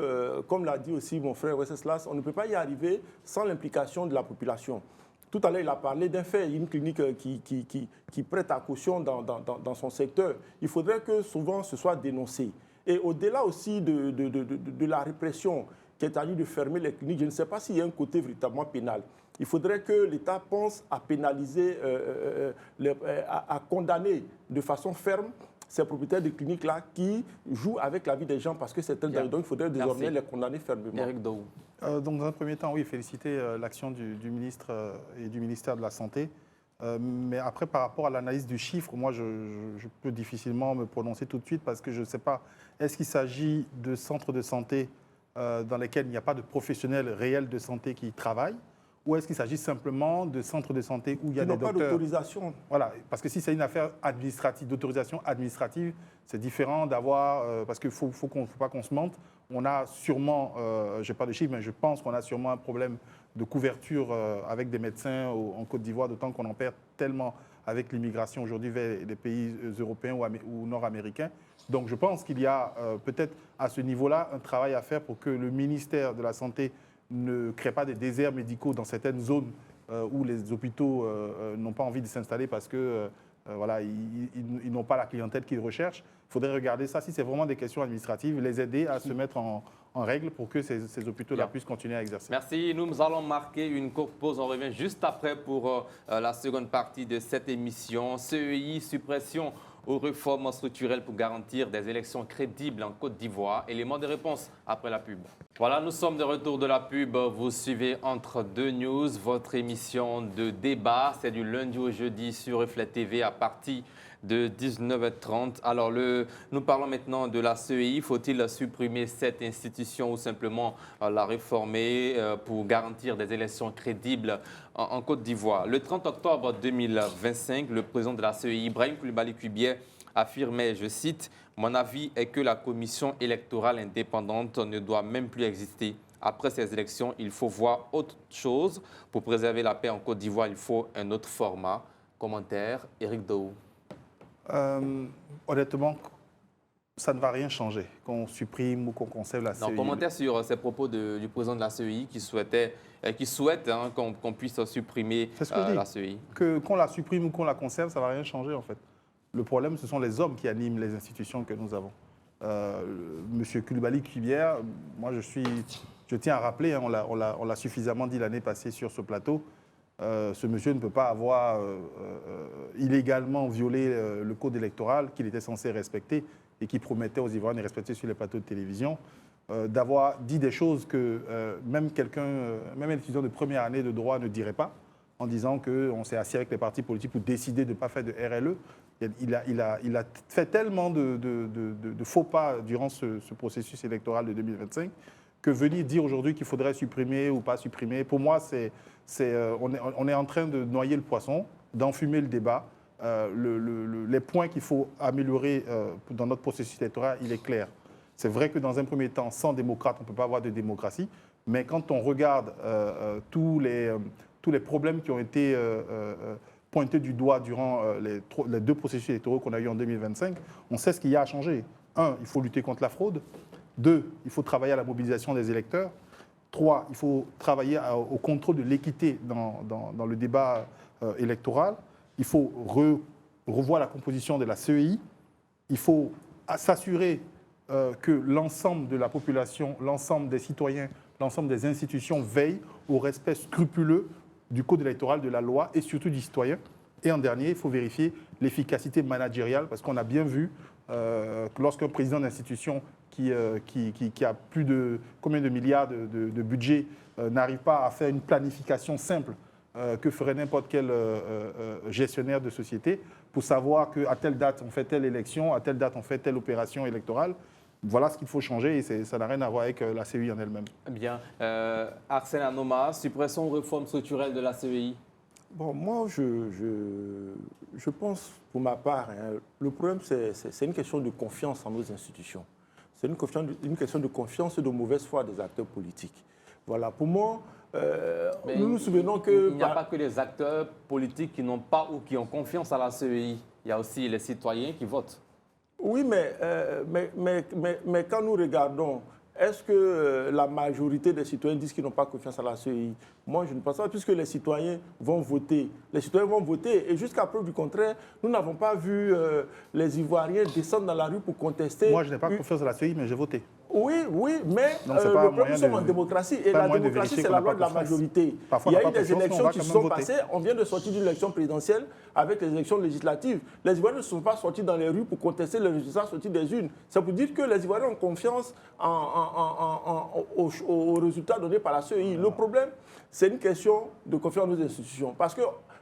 comme l'a dit aussi mon frère Wenceslas, on ne peut pas y arriver sans l'implication de la population. Tout à l'heure, il a parlé d'un fait, une clinique qui prête à caution dans son secteur. Il faudrait que souvent ce soit dénoncé. Et au-delà aussi de la répression qui est à lui de fermer les cliniques, je ne sais pas s'il y a un côté véritablement pénal. Il faudrait que l'État pense à pénaliser, à condamner de façon ferme ces propriétaires de cliniques-là qui jouent avec la vie des gens parce que c'est un danger. Donc il faudrait désormais les condamner fermement. Eric Daou. Donc dans un premier temps, oui, féliciter l'action du ministre et du ministère de la Santé. Mais après, par rapport à l'analyse du chiffre, moi, je peux difficilement me prononcer tout de suite parce que je ne sais pas, est-ce qu'il s'agit de centres de santé dans lesquels il n'y a pas de professionnels réels de santé qui travaillent, ou est-ce qu'il s'agit simplement de centres de santé où il y a des docteurs? Ils n'ont pas d'autorisation. Voilà, parce que si c'est une affaire administrative, d'autorisation administrative, c'est différent d'avoir, parce qu'il ne faut pas qu'on se mente, on a sûrement, je n'ai pas de chiffres, mais je pense qu'on a sûrement un problème de couverture avec des médecins en Côte d'Ivoire, d'autant qu'on en perd tellement avec l'immigration aujourd'hui vers les pays européens ou nord-américains. Donc je pense qu'il y a peut-être à ce niveau-là un travail à faire pour que le ministère de la Santé ne crée pas des déserts médicaux dans certaines zones où les hôpitaux n'ont pas envie de s'installer parce que voilà, ils n'ont pas la clientèle qu'ils recherchent. Il faudrait regarder ça. Si c'est vraiment des questions administratives, les aider à se mettre en règle pour que ces hôpitaux-là puissent continuer à exercer. Merci. Nous allons marquer une courte pause. On revient juste après pour la seconde partie de cette émission. CEI, suppression aux réformes structurelles pour garantir des élections crédibles en Côte d'Ivoire. Élément de réponse après la pub. Voilà, nous sommes de retour de la pub. Vous suivez Entre deux News, votre émission de débat. C'est du lundi au jeudi sur Reflet TV à partir de 19h30. Alors, nous parlons maintenant de la CEI. Faut-il supprimer cette institution ou simplement la réformer pour garantir des élections crédibles en Côte d'Ivoire? Le 30 octobre 2025, le président de la CEI, Ibrahim Coulibaly Kuibier, affirmait, je cite, « Mon avis est que la commission électorale indépendante ne doit même plus exister. Après ces élections, il faut voir autre chose. Pour préserver la paix en Côte d'Ivoire, il faut un autre format. » Commentaire, Éric Daou. Honnêtement, ça ne va rien changer, qu'on supprime ou qu'on conserve la CEI. Commentaire sur ces propos du président de la CEI qui souhaite qu'on puisse supprimer la CEI. Qu'on la supprime ou qu'on la conserve, ça ne va rien changer en fait. Le problème, ce sont les hommes qui animent les institutions que nous avons. Monsieur Coulibaly Kuibier, moi je tiens à rappeler, on l'a suffisamment dit l'année passée sur ce plateau, ce monsieur ne peut pas avoir illégalement violé le code électoral qu'il était censé respecter et qui promettait aux Ivoiriens de respecter sur les plateaux de télévision, d'avoir dit des choses que même un étudiant de première année de droit ne dirait pas, en disant qu'on s'est assis avec les partis politiques pour décider de ne pas faire de RLE. Il a fait tellement de faux pas durant ce processus électoral de 2025 que venir dire aujourd'hui qu'il faudrait supprimer ou pas supprimer, pour moi, on est en train de noyer le poisson, d'enfumer le débat. Les points qu'il faut améliorer dans notre processus électoral, il est clair. C'est vrai que dans un premier temps, sans démocrate, on ne peut pas avoir de démocratie, mais quand on regarde tous les problèmes qui ont été pointés du doigt durant les deux processus électoraux qu'on a eu en 2025, on sait ce qu'il y a à changer. 1, il faut lutter contre la fraude. 2, il faut travailler à la mobilisation des électeurs. 3, il faut travailler au contrôle de l'équité dans le débat électoral. Il faut revoir la composition de la CEI. Il faut s'assurer que l'ensemble de la population, l'ensemble des citoyens, l'ensemble des institutions veillent au respect scrupuleux du code électoral, de la loi et surtout du citoyen. Et en dernier, il faut vérifier l'efficacité managériale parce qu'on a bien vu que lorsqu'un président d'institution qui a plus de combien de milliards de budget n'arrive pas à faire une planification simple que ferait n'importe quel gestionnaire de société pour savoir qu'à telle date on fait telle élection, à telle date on fait telle opération électorale. Voilà ce qu'il faut changer et ça n'a rien à voir avec la CEI en elle-même. Bien. Arsène Anoma, suppression ou réforme structurelle de la CEI? Bon, moi, je pense, pour ma part, le problème, c'est une question de confiance en nos institutions. C'est une question de confiance et de mauvaise foi des acteurs politiques. Voilà, pour moi, nous nous souvenons que... Il n'y a pas que les acteurs politiques qui n'ont pas ou qui ont confiance à la CEI. Il y a aussi les citoyens qui votent. Oui, mais quand nous regardons, est-ce que la majorité des citoyens disent qu'ils n'ont pas confiance à la CEI? Moi, je ne pense pas, puisque les citoyens vont voter. Les citoyens vont voter et jusqu'à preuve du contraire, nous n'avons pas vu les Ivoiriens descendre dans la rue pour contester. Moi, je n'ai pas confiance à la CEI, mais j'ai voté. Oui, mais le problème, nous sommes en démocratie et la démocratie, c'est la loi de la majorité. Il y a eu des élections qui se sont passées. On vient de sortir d'une élection présidentielle avec les élections législatives. Les Ivoiriens ne sont pas sortis dans les rues pour contester les résultats sortis des urnes. C'est pour dire que les Ivoiriens ont confiance aux résultats donnés par la CEI. Le problème, c'est une question de confiance dans nos institutions. Parce que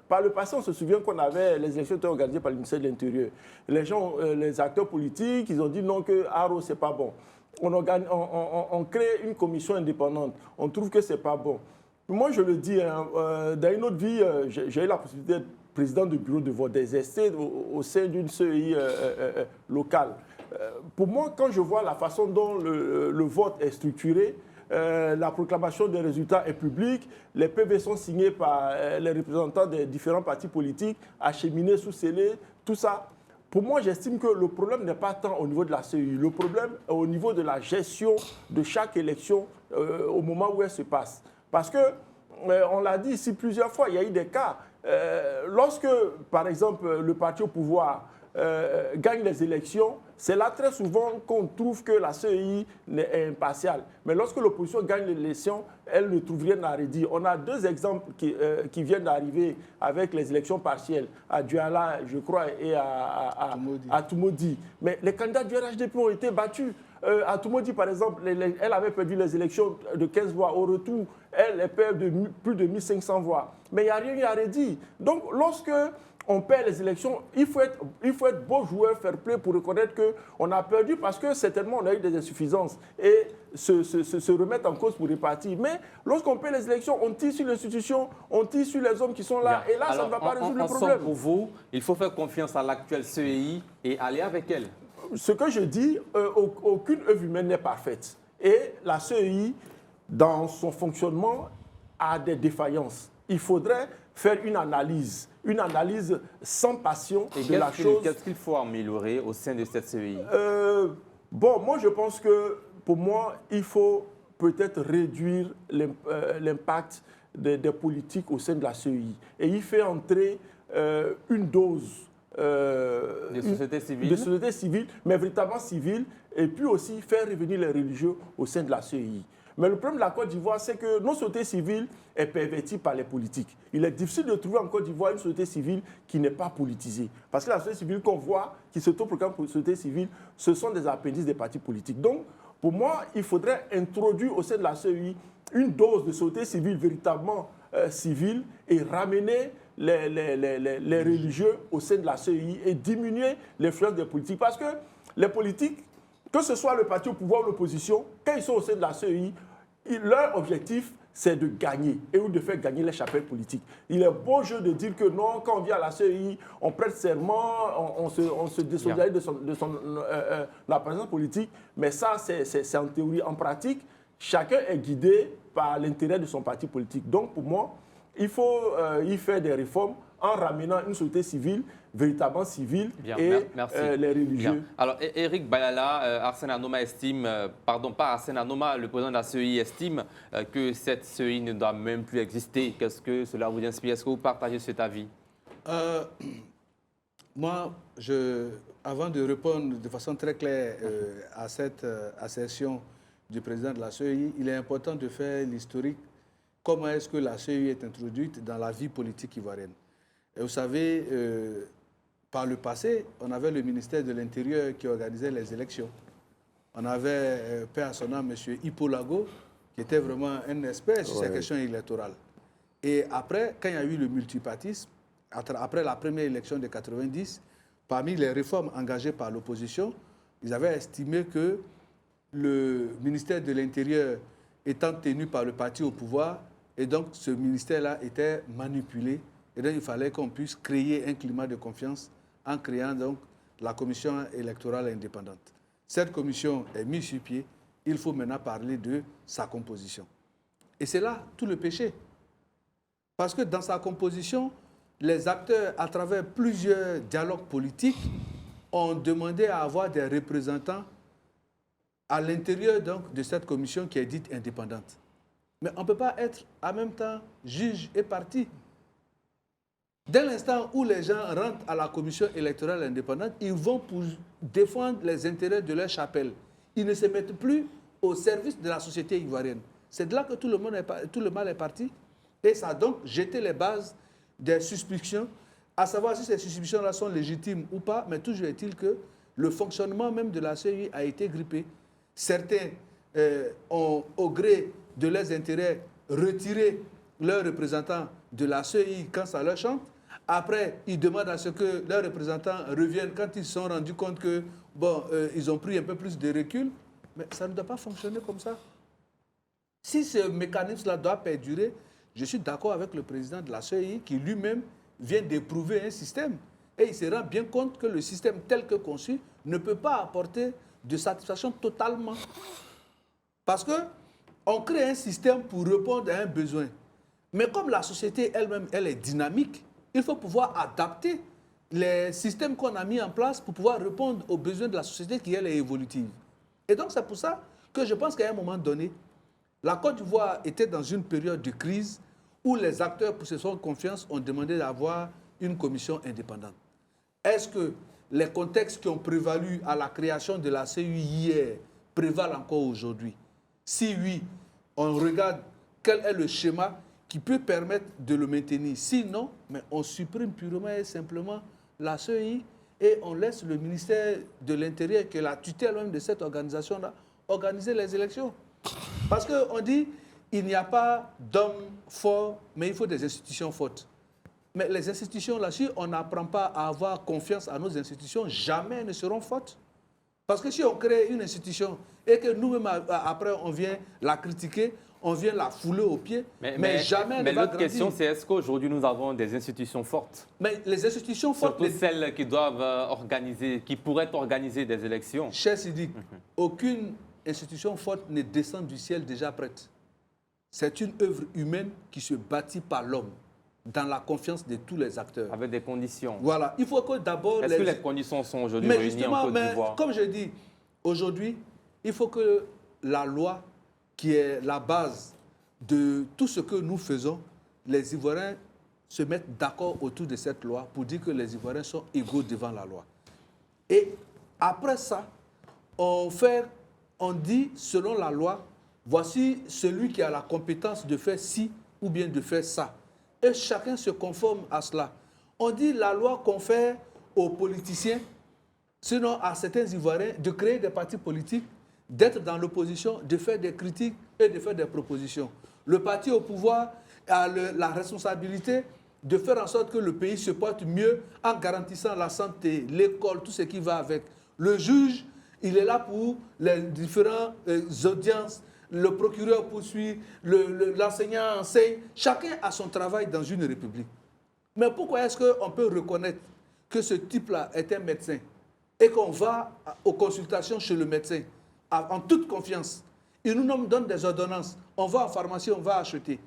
par le passé, on se souvient qu'on avait les élections étaient organisées par le ministère de l'Intérieur. Les gens, les acteurs politiques, ils ont dit non, que Haro, c'est pas bon. On crée une commission indépendante. On trouve que c'est pas bon. Moi, je le dis, hein, dans une autre vie, j'ai eu la possibilité d'être président du bureau de vote des ST au sein d'une CEI locale. Pour moi, quand je vois la façon dont le vote est structuré, la proclamation des résultats est publique, les PV sont signés par les représentants des différents partis politiques, acheminés sous scellés, tout ça. Pour moi, j'estime que le problème n'est pas tant au niveau de la CEI, le problème est au niveau de la gestion de chaque élection au moment où elle se passe. Parce que, on l'a dit ici plusieurs fois, il y a eu des cas. Lorsque, par exemple, le parti au pouvoir gagne les élections, c'est là très souvent qu'on trouve que la CEI est impartiale. Mais lorsque l'opposition gagne l'élection, elle ne trouve rien à redire. On a deux exemples qui viennent d'arriver avec les élections partielles, à Douala, je crois, et à Toumoudi. Mais les candidats du RHDP ont été battus. À Toumoudi, par exemple, elle avait perdu les élections de 15 voix. Au retour, elle perd de plus de 1500 voix. Mais il n'y a rien à redire. Donc, lorsque on perd les élections, il faut être beau joueur, fair play pour reconnaître qu'on a perdu parce que certainement on a eu des insuffisances et se remettre en cause pour répartir. Mais lorsqu'on perd les élections, on tire sur l'institution, on tire sur les hommes qui sont là. Bien. Et là, alors, ça ne va pas résoudre le problème. Pour vous, il faut faire confiance à l'actuelle CEI et aller avec elle. Ce que je dis, aucune œuvre humaine n'est parfaite. Et la CEI, dans son fonctionnement, a des défaillances. Il faudrait faire une analyse sans passion de la chose. Qu'est-ce qu'il faut améliorer au sein de cette CEI? Bon, moi je pense que pour moi, il faut peut-être réduire l'impact des politiques au sein de la CEI et y faire entrer une dose de société civile, mais véritablement civile, et puis aussi faire revenir les religieux au sein de la CEI. Mais le problème de la Côte d'Ivoire, c'est que notre société civile est pervertie par les politiques. Il est difficile de trouver en Côte d'Ivoire une société civile qui n'est pas politisée. Parce que la société civile qu'on voit, qui s'autoproclame pour société civile, ce sont des appendices des partis politiques. Donc, pour moi, il faudrait introduire au sein de la CEI une dose de société civile véritablement civile et ramener les religieux au sein de la CEI et diminuer l'influence des politiques. Parce que les politiques, que ce soit le parti au pouvoir ou l'opposition, quand ils sont au sein de la CEI, leur objectif, c'est de gagner et ou de faire gagner les chapelles politiques. Il est beau jeu de dire que non, quand on vient à la CEI, on prête serment, on se désolidarise de son appartenance politique, mais ça, c'est en théorie. En pratique, chacun est guidé par l'intérêt de son parti politique. Donc, pour moi, il faut y faire des réformes en ramenant une société civile, véritablement civile, et les religieux. Bien. Alors, Eric Bayala, Arsène Anoma estime, pas Arsène Anoma, le président de la CEI estime que cette CEI ne doit même plus exister. Qu'est-ce que cela vous inspire? Est-ce que vous partagez cet avis? Moi, avant de répondre de façon très claire à cette assertion du président de la CEI, il est important de faire l'historique. Comment est-ce que la CEI est introduite dans la vie politique ivoirienne? Et vous savez, par le passé, on avait le ministère de l'Intérieur qui organisait les élections. On avait, paix à son nom, M. Hippo-Lago, qui était vraiment un expert sur ces questions électorales. Et après, quand il y a eu le multipartisme, après la première élection de 90, parmi les réformes engagées par l'opposition, ils avaient estimé que le ministère de l'Intérieur étant tenu par le parti au pouvoir, et donc ce ministère-là était manipulé. Et donc il fallait qu'on puisse créer un climat de confiance en créant donc la commission électorale indépendante. Cette commission est mise sur pied. Il faut maintenant parler de sa composition. Et c'est là tout le péché. Parce que dans sa composition, les acteurs, à travers plusieurs dialogues politiques, ont demandé à avoir des représentants à l'intérieur donc de cette commission qui est dite indépendante. Mais on ne peut pas être en même temps juge et parti. Dès l'instant où les gens rentrent à la commission électorale indépendante, ils vont pour défendre les intérêts de leur chapelle. Ils ne se mettent plus au service de la société ivoirienne. C'est de là que tout le mal est parti. Et ça a donc jeté les bases des suspicions, à savoir si ces suspicions-là sont légitimes ou pas, mais toujours est-il que le fonctionnement même de la CEI a été grippé. Certains ont, au gré de leurs intérêts, retiré leurs représentants de la CEI quand ça leur chante. Après, ils demandent à ce que leurs représentants reviennent quand ils se sont rendus compte que, ils ont pris un peu plus de recul. Mais ça ne doit pas fonctionner comme ça. Si ce mécanisme-là doit perdurer, je suis d'accord avec le président de la CEI qui lui-même vient d'éprouver un système. Et il se rend bien compte que le système tel que conçu ne peut pas apporter de satisfaction totalement. Parce qu'on crée un système pour répondre à un besoin. Mais comme la société elle-même, elle est dynamique, il faut pouvoir adapter les systèmes qu'on a mis en place pour pouvoir répondre aux besoins de la société qui, elle, est évolutive. Et donc, c'est pour ça que je pense qu'à un moment donné, la Côte d'Ivoire était dans une période de crise où les acteurs, pour se faire confiance, ont demandé d'avoir une commission indépendante. Est-ce que les contextes qui ont prévalu à la création de la CEI hier prévalent encore aujourd'hui? Si oui, on regarde quel est le schéma qui peut permettre de le maintenir. Sinon, mais on supprime purement et simplement la CEI et on laisse le ministère de l'Intérieur, qui est la tutelle même de cette organisation-là, organiser les élections. Parce qu'on dit, il n'y a pas d'hommes forts, mais il faut des institutions fortes. Mais les institutions, là, si on n'apprend pas à avoir confiance à nos institutions, jamais elles ne seront fortes. Parce que si on crée une institution et que nous-mêmes, après, on vient la critiquer, on vient la fouler aux pieds, mais jamais elle ne va l'autre grandir. question, c'est est-ce qu'aujourd'hui nous avons des institutions fortes? Mais les institutions fortes... Surtout celles qui doivent organiser, qui pourraient organiser des élections. Cher Sidik, aucune institution forte ne descend du ciel déjà prête. C'est une œuvre humaine qui se bâtit par l'homme, dans la confiance de tous les acteurs. Avec des conditions. Voilà. Il faut que d'abord... Est-ce que les conditions sont aujourd'hui réunies en Côte d'Ivoire? Comme je dis, aujourd'hui, il faut que la loi, qui est la base de tout ce que nous faisons, les Ivoiriens se mettent d'accord autour de cette loi pour dire que les Ivoiriens sont égaux devant la loi. Et après ça, on dit, selon la loi, voici celui qui a la compétence de faire ci ou bien de faire ça. Et chacun se conforme à cela. On dit la loi confère aux politiciens, sinon à certains Ivoiriens, de créer des partis politiques, d'être dans l'opposition, de faire des critiques et de faire des propositions. Le parti au pouvoir a la responsabilité de faire en sorte que le pays se porte mieux en garantissant la santé, l'école, tout ce qui va avec. Le juge, il est là pour les différentes audiences. Le procureur poursuit, l'enseignant enseigne. Chacun a son travail dans une république. Mais pourquoi est-ce qu'on peut reconnaître que ce type-là est un médecin et qu'on va aux consultations chez le médecin en toute confiance? Il nous donne des ordonnances. On va en pharmacie, on va acheter.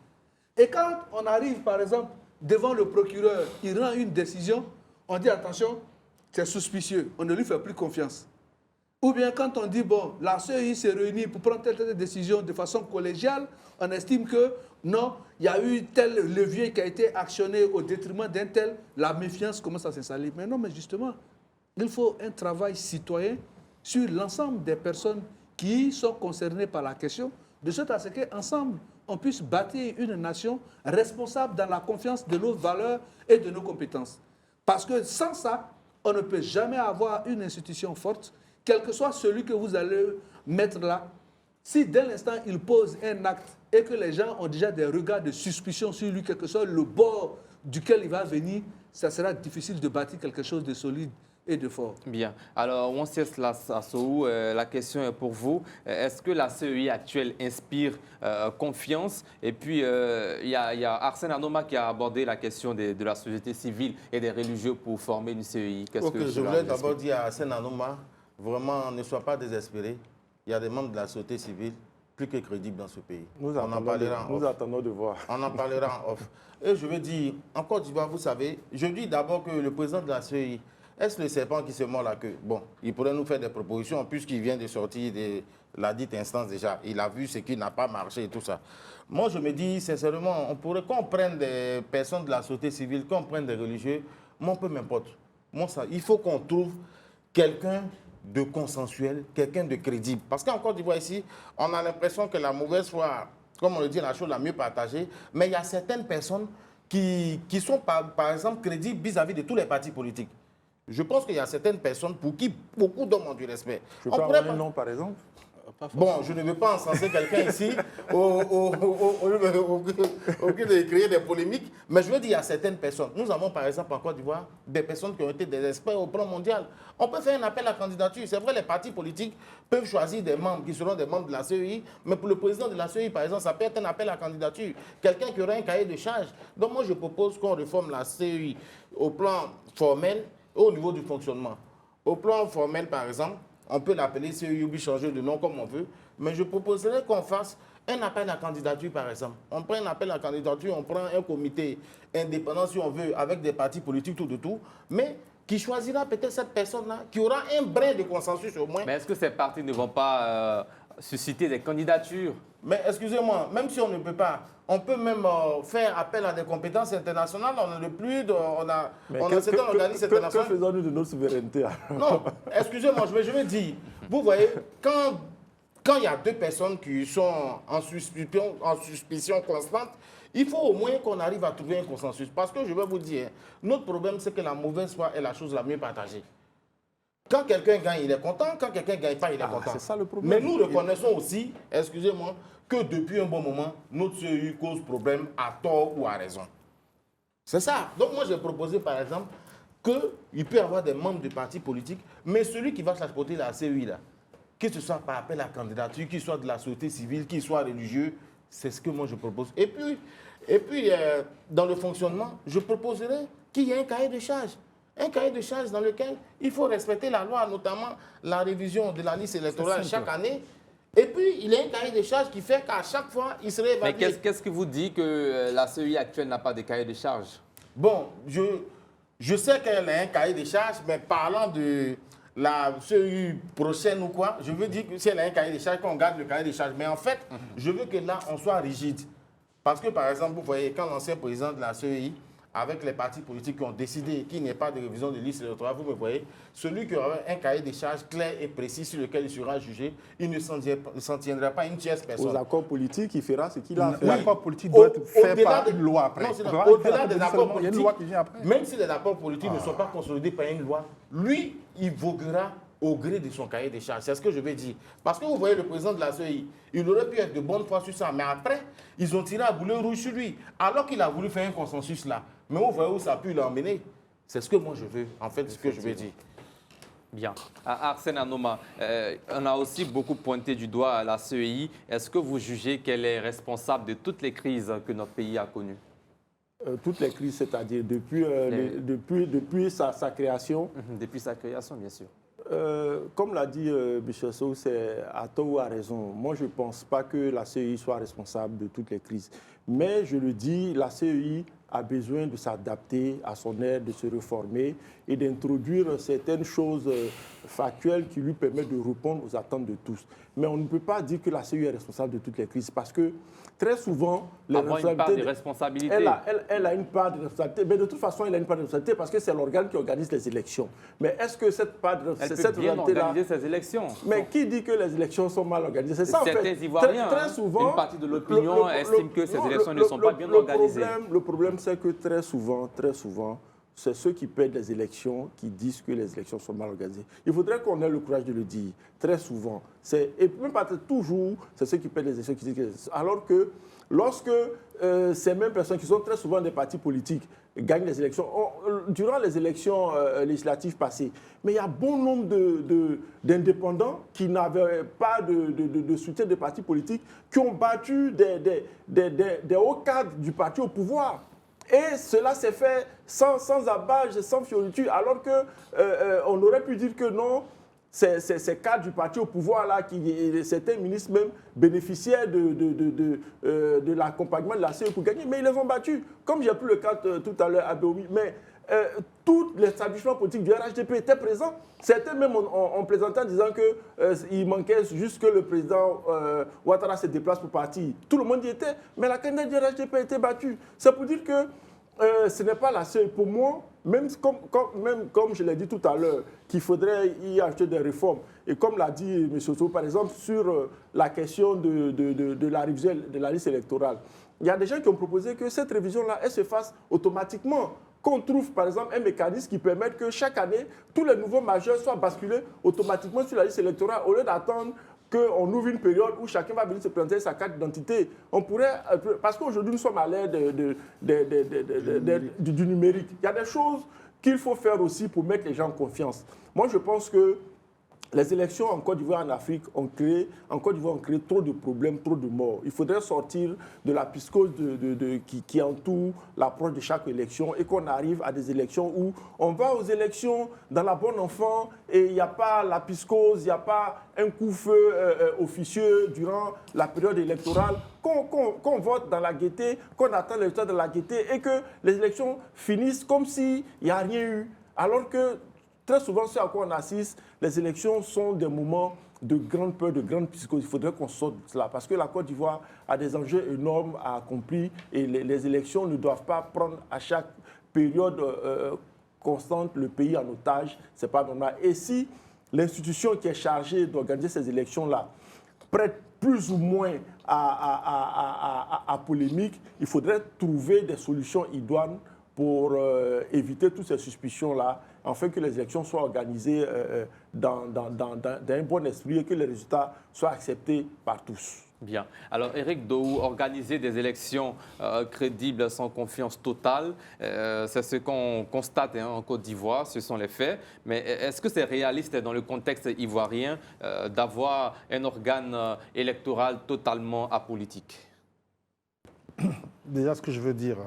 Et quand on arrive, par exemple, devant le procureur, il rend une décision, on dit attention, c'est suspicieux, on ne lui fait plus confiance. Ou bien quand on dit, bon, la CEI s'est réunie pour prendre telle décision de façon collégiale, on estime que non, il y a eu tel levier qui a été actionné au détriment d'un tel, la méfiance commence à s'installer. Mais non, mais justement, il faut un travail citoyen sur l'ensemble des personnes qui sont concernées par la question, de sorte à ce qu'ensemble, on puisse bâtir une nation responsable dans la confiance de nos valeurs et de nos compétences. Parce que sans ça, on ne peut jamais avoir une institution forte, quel que soit celui que vous allez mettre là. Si dès l'instant, il pose un acte et que les gens ont déjà des regards de suspicion sur lui, quel que soit le bord duquel il va venir, ça sera difficile de bâtir quelque chose de solide et de fort. Bien. Alors, Wenceslas Assou, la question est pour vous. Est-ce que la CEI actuelle inspire confiance? Et puis, il y a Arsène Anoma qui a abordé la question de la société civile et des religieux pour former une CEI. Je voulais d'abord dire à Arsène Anoma, vraiment, ne sois pas désespéré. Il y a des membres de la société civile plus que crédibles dans ce pays. Nous attendons de voir. On en parlera en off. Et je veux dire, en Côte d'Ivoire, vous savez, je dis d'abord que le président de la CEI, est-ce le serpent qui se mord la queue? Bon, il pourrait nous faire des propositions puisqu'il vient de sortir de la dite instance déjà. Il a vu ce qui n'a pas marché et tout ça. Moi, je me dis, sincèrement, on pourrait qu'on prenne des personnes de la société civile, qu'on prenne des religieux, moi, peu m'importe. Moi, ça, il faut qu'on trouve quelqu'un de consensuel, quelqu'un de crédible. Parce qu'en Côte d'Ivoire, ici, on a l'impression que la mauvaise foi, comme on le dit, la chose la mieux partagée, mais il y a certaines personnes qui sont, par exemple, crédibles vis-à-vis de tous les partis politiques. Je pense qu'il y a certaines personnes pour qui beaucoup d'hommes ont du respect. Je peux avoir un nom, par exemple? Pas forcément. Bon, je ne veux pas encenser quelqu'un ici au lieu de créer des polémiques, mais je veux dire, il y a certaines personnes. Nous avons par exemple en Côte d'Ivoire des personnes qui ont été des experts au plan mondial. On peut faire un appel à candidature. C'est vrai, les partis politiques peuvent choisir des membres qui seront des membres de la CEI, mais pour le président de la CEI, par exemple, ça peut être un appel à candidature. Quelqu'un qui aura un cahier de charges. Donc moi, je propose qu'on réforme la CEI au plan formel et au niveau du fonctionnement. Au plan formel, par exemple, on peut l'appeler CEI ou changer de nom comme on veut, mais je proposerais qu'on fasse un appel à candidature, par exemple. On prend un appel à candidature, on prend un comité indépendant, si on veut, avec des partis politiques, tout de tout, mais qui choisira peut-être cette personne-là, qui aura un brin de consensus au moins. Mais est-ce que ces partis ne vont pas susciter des candidatures? Mais excusez-moi, même si on ne peut pas, on peut même faire appel à des compétences internationales. On a certains organismes internationaux. Que faisons-nous de notre souveraineté? Non, excusez-moi, je vais dire. Vous voyez, quand il y a deux personnes qui sont en suspicion constante, il faut au moins qu'on arrive à trouver un consensus. Parce que je vais vous dire, notre problème, c'est que la mauvaise foi est la chose la mieux partagée. Quand quelqu'un gagne, il est content. Quand quelqu'un ne gagne pas, il est content. C'est ça le problème. Mais nous reconnaissons aussi, excusez-moi, que depuis un bon moment, notre CEI cause problème à tort ou à raison. C'est ça. Donc moi, j'ai proposé, par exemple, qu'il peut y avoir des membres de partis politiques, mais celui qui va chapeauter la CEI, là, que ce soit par appel à candidature, qu'il soit de la société civile, qu'il soit religieux, c'est ce que moi je propose. Et puis dans le fonctionnement, je proposerais qu'il y ait un cahier de charges. Un cahier de charges dans lequel il faut respecter la loi, notamment la révision de la liste électorale chaque année. Et puis, il y a un cahier de charges qui fait qu'à chaque fois, il serait évalué. Mais qu'est-ce qui vous dit que la CEI actuelle n'a pas de cahier de charges? Bon, je sais qu'elle a un cahier de charges, mais parlant de la CEI prochaine ou quoi, je veux dire que si elle a un cahier de charges, qu'on garde le cahier de charges. Mais en fait, je veux que là, on soit rigide. Parce que, par exemple, vous voyez, quand l'ancien président de la CEI, avec les partis politiques qui ont décidé qu'il n'y ait pas de révision de liste électorale, vous me voyez, celui qui aura un cahier de charges clair et précis sur lequel il sera jugé, il ne s'en tiendra pas une tierce personne. Aux accords politiques, il fera ce qu'il a fait. L'accord politique doit être fait par une loi après. Au-delà des accords politiques, il y a une loi qui vient après. Même si les accords politiques ne sont pas consolidés par une loi, lui, il voguera au gré de son cahier de charges. C'est ce que je vais dire. Parce que vous voyez, le président de la CEI, il aurait pu être de bonne foi sur ça, mais après, ils ont tiré à boulet rouge sur lui, alors qu'il a voulu faire un consensus là. Mais vous voyez où ça a pu l'emmener. C'est ce que moi je veux, en fait, ce que je veux dire. Bien. Arsène Anoma, on a aussi beaucoup pointé du doigt à la CEI. Est-ce que vous jugez qu'elle est responsable de toutes les crises que notre pays a connues? Toutes les crises, c'est-à-dire depuis sa création. Depuis sa création, bien sûr. Comme l'a dit M. Sow, c'est à tort ou à raison. Moi, je ne pense pas que la CEI soit responsable de toutes les crises. Mais je le dis, la CEI a besoin de s'adapter à son ère, de se réformer et d'introduire certaines choses factuelles qui lui permettent de répondre aux attentes de tous. Mais on ne peut pas dire que la CEI est responsable de toutes les crises parce que très souvent, elle a une part de responsabilité. Elle a une part de responsabilité, mais de toute façon, elle a une part de responsabilité parce que c'est l'organe qui organise les élections. Mais est-ce que cette part de responsabilité-là... Elle peut bien organiser ses élections. Mais qui dit que les élections sont mal organisées? C'est ça, en fait. Certains Ivoiriens, très souvent, une partie de l'opinion estime que ces élections ne sont pas bien organisées. Le problème, c'est que très souvent, c'est ceux qui perdent les élections qui disent que les élections sont mal organisées. Il faudrait qu'on ait le courage de le dire. Très souvent. Et même pas toujours, c'est ceux qui perdent les élections qui disent que... Alors que lorsque ces mêmes personnes qui sont très souvent des partis politiques gagnent les élections, durant les élections législatives passées, mais il y a bon nombre d'indépendants qui n'avaient pas de soutien des partis politiques, qui ont battu des hauts cadres du parti au pouvoir. Et cela s'est fait sans abâche, sans fioriture, alors qu'on aurait pu dire que non, ces cadres du parti au pouvoir, là, certains ministres même bénéficiaient de l'accompagnement de la CEI pour gagner, mais ils les ont battus. Comme j'ai pris le cas tout à l'heure à Béoumi, mais tout l'établissement politique du RHDP était présent. Certains même ont plaisanté en disant qu'il manquait juste que le président Ouattara se déplace pour partir. Tout le monde y était, mais la candidate du RHDP a été battue. C'est pour dire que ce n'est pas la seule. Pour moi, même comme je l'ai dit tout à l'heure, qu'il faudrait y acheter des réformes. Et comme l'a dit M. Soto, par exemple, sur la question de la révision de la liste électorale, il y a des gens qui ont proposé que cette révision-là, elle se fasse automatiquement. Qu'on trouve, par exemple, un mécanisme qui permette que chaque année, tous les nouveaux majeurs soient basculés automatiquement sur la liste électorale au lieu d'attendre qu'on ouvre une période où chacun va venir se présenter sa carte d'identité. On pourrait, parce qu'aujourd'hui nous sommes à l'ère du numérique. Il y a des choses qu'il faut faire aussi pour mettre les gens en confiance. Moi, je pense que les élections en Côte d'Ivoire et en Afrique ont créé trop de problèmes, trop de morts. Il faudrait sortir de la psychose qui entoure l'approche de chaque élection et qu'on arrive à des élections où on va aux élections dans la bonne enfant et il n'y a pas la psychose, il n'y a pas un coup-feu officieux durant la période électorale, qu'on vote dans la gaieté, qu'on attend les résultats de la gaieté et que les élections finissent comme s'il n'y a rien eu. Alors que très souvent, ce à quoi on assiste, les élections sont des moments de grande peur, de grande psychose. Il faudrait qu'on sorte de cela parce que la Côte d'Ivoire a des enjeux énormes à accomplir et les élections ne doivent pas prendre à chaque période constante le pays en otage. Ce n'est pas normal. Et si l'institution qui est chargée d'organiser ces élections-là prête plus ou moins à polémique, il faudrait trouver des solutions idoines pour éviter toutes ces suspicions-là, afin que les élections soient organisées dans un bon esprit et que les résultats soient acceptés par tous. Bien. Alors, Éric Dohou, organiser des élections crédibles sans confiance totale, c'est ce qu'on constate en Côte d'Ivoire, ce sont les faits. Mais est-ce que c'est réaliste dans le contexte ivoirien d'avoir un organe électoral totalement apolitique? Déjà, ce que je veux dire,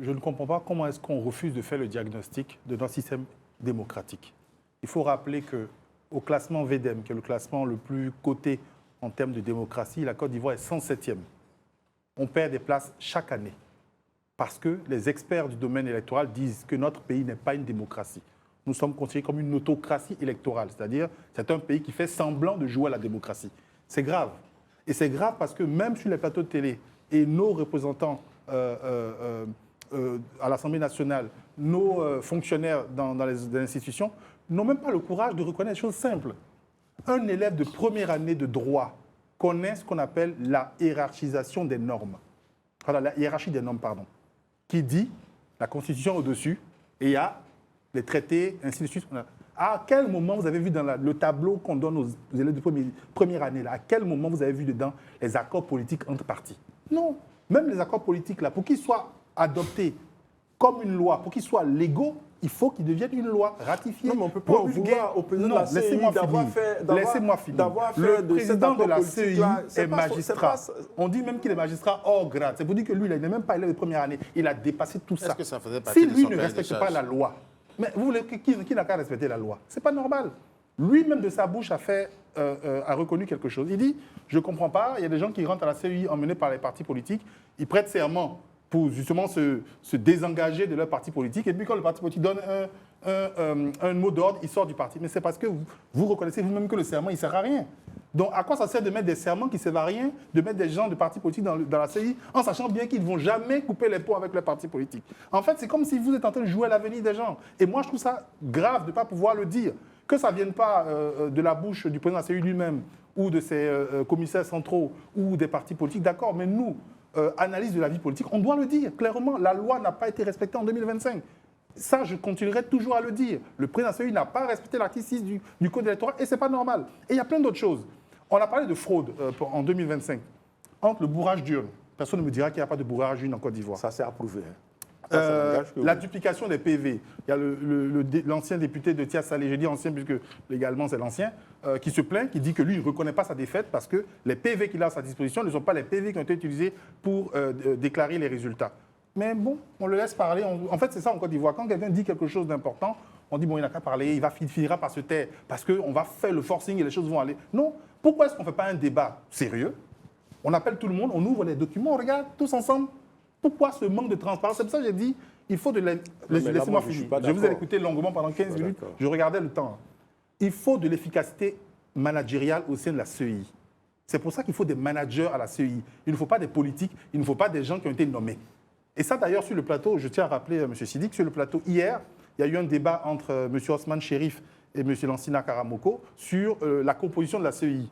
je ne comprends pas comment est-ce qu'on refuse de faire le diagnostic de notre système démocratique. Il faut rappeler qu'au classement VDEM, qui est le classement le plus coté en termes de démocratie, la Côte d'Ivoire est 107e. On perd des places chaque année parce que les experts du domaine électoral disent que notre pays n'est pas une démocratie. Nous sommes considérés comme une autocratie électorale, c'est-à-dire c'est un pays qui fait semblant de jouer à la démocratie. C'est grave. Et c'est grave parce que même sur les plateaux de télé et nos représentants à l'Assemblée nationale, nos fonctionnaires dans les institutions n'ont même pas le courage de reconnaître des choses simples. Un élève de première année de droit connaît ce qu'on appelle la hiérarchisation des normes. Enfin, la hiérarchie des normes, pardon, qui dit la Constitution au-dessus et il y a les traités, ainsi de suite. À quel moment vous avez vu dans le tableau qu'on donne aux élèves de première année, là, à quel moment vous avez vu dedans les accords politiques entre partis? Non. Même les accords politiques, là, pour qu'ils soient adoptés comme une loi, pour qu'ils soient légaux, il faut qu'ils deviennent une loi ratifiée. Non, mais on ne peut pas en vouloir au président de la CEI Laissez-moi finir. Le président de la CEI est magistrat. On dit même qu'il est magistrat hors grade. C'est pour dire que lui, il n'est même pas élève de première année. Il a dépassé tout ça. Est-ce que ça faisait partie si de lui son ne cahier de respecte charge? pas la loi, mais vous voulez qui n'a qu'à respecter la loi? C'est pas normal. Lui-même de sa bouche a reconnu quelque chose. Il dit, je ne comprends pas, il y a des gens qui rentrent à la CEI emmenés par les partis politiques, ils prêtent serment pour justement se désengager de leur parti politique. Et puis quand le parti politique donne un mot d'ordre, il sort du parti. Mais c'est parce que vous reconnaissez vous-même que le serment, il ne sert à rien. Donc à quoi ça sert de mettre des serments qui ne servent à rien, de mettre des gens de partis politiques dans la CEI, en sachant bien qu'ils ne vont jamais couper les ponts avec le parti politique? En fait, c'est comme si vous êtes en train de jouer à l'avenir des gens. Et moi, je trouve ça grave de ne pas pouvoir le dire. Que ça ne vienne pas de la bouche du président de la CEI lui-même, ou de ses commissaires centraux, ou des partis politiques, d'accord, mais nous, analyse de la vie politique, on doit le dire clairement. La loi n'a pas été respectée en 2025. Ça, je continuerai toujours à le dire. Le président de la CEI n'a pas respecté l'article 6 du Code électoral et ce n'est pas normal. Et il y a plein d'autres choses. On a parlé de fraude en 2025. Entre le bourrage d'urne, personne ne me dira qu'il n'y a pas de bourrage d'urne en Côte d'Ivoire. Ça, c'est approuvé. La duplication des PV. Il y a l'ancien député de Tia Salé, je dis ancien puisque légalement c'est l'ancien, qui se plaint, qui dit que lui ne reconnaît pas sa défaite parce que les PV qu'il a à sa disposition ne sont pas les PV qui ont été utilisés pour déclarer les résultats. Mais bon, on le laisse parler. En fait, c'est ça en Côte d'Ivoire. Quand quelqu'un dit quelque chose d'important, on dit bon, il n'a qu'à parler, il finira par se taire parce qu'on va faire le forcing et les choses vont aller. Non. Pourquoi est-ce qu'on ne fait pas un débat sérieux? On appelle tout le monde, on ouvre les documents, on regarde tous ensemble. Pourquoi ce manque de transparence? C'est pour ça que j'ai dit, il faut de laissez-moi finir. Je vous ai écouté longuement pendant 15 minutes, je regardais le temps. Il faut de l'efficacité managériale au sein de la CEI. C'est pour ça qu'il faut des managers à la CEI. Il ne faut pas des politiques, il ne faut pas des gens qui ont été nommés. Et ça d'ailleurs sur le plateau, je tiens à rappeler M. Sidik, sur le plateau hier, il y a eu un débat entre M. Osman Chérif et M. Lansina Karamoko sur la composition de la CEI.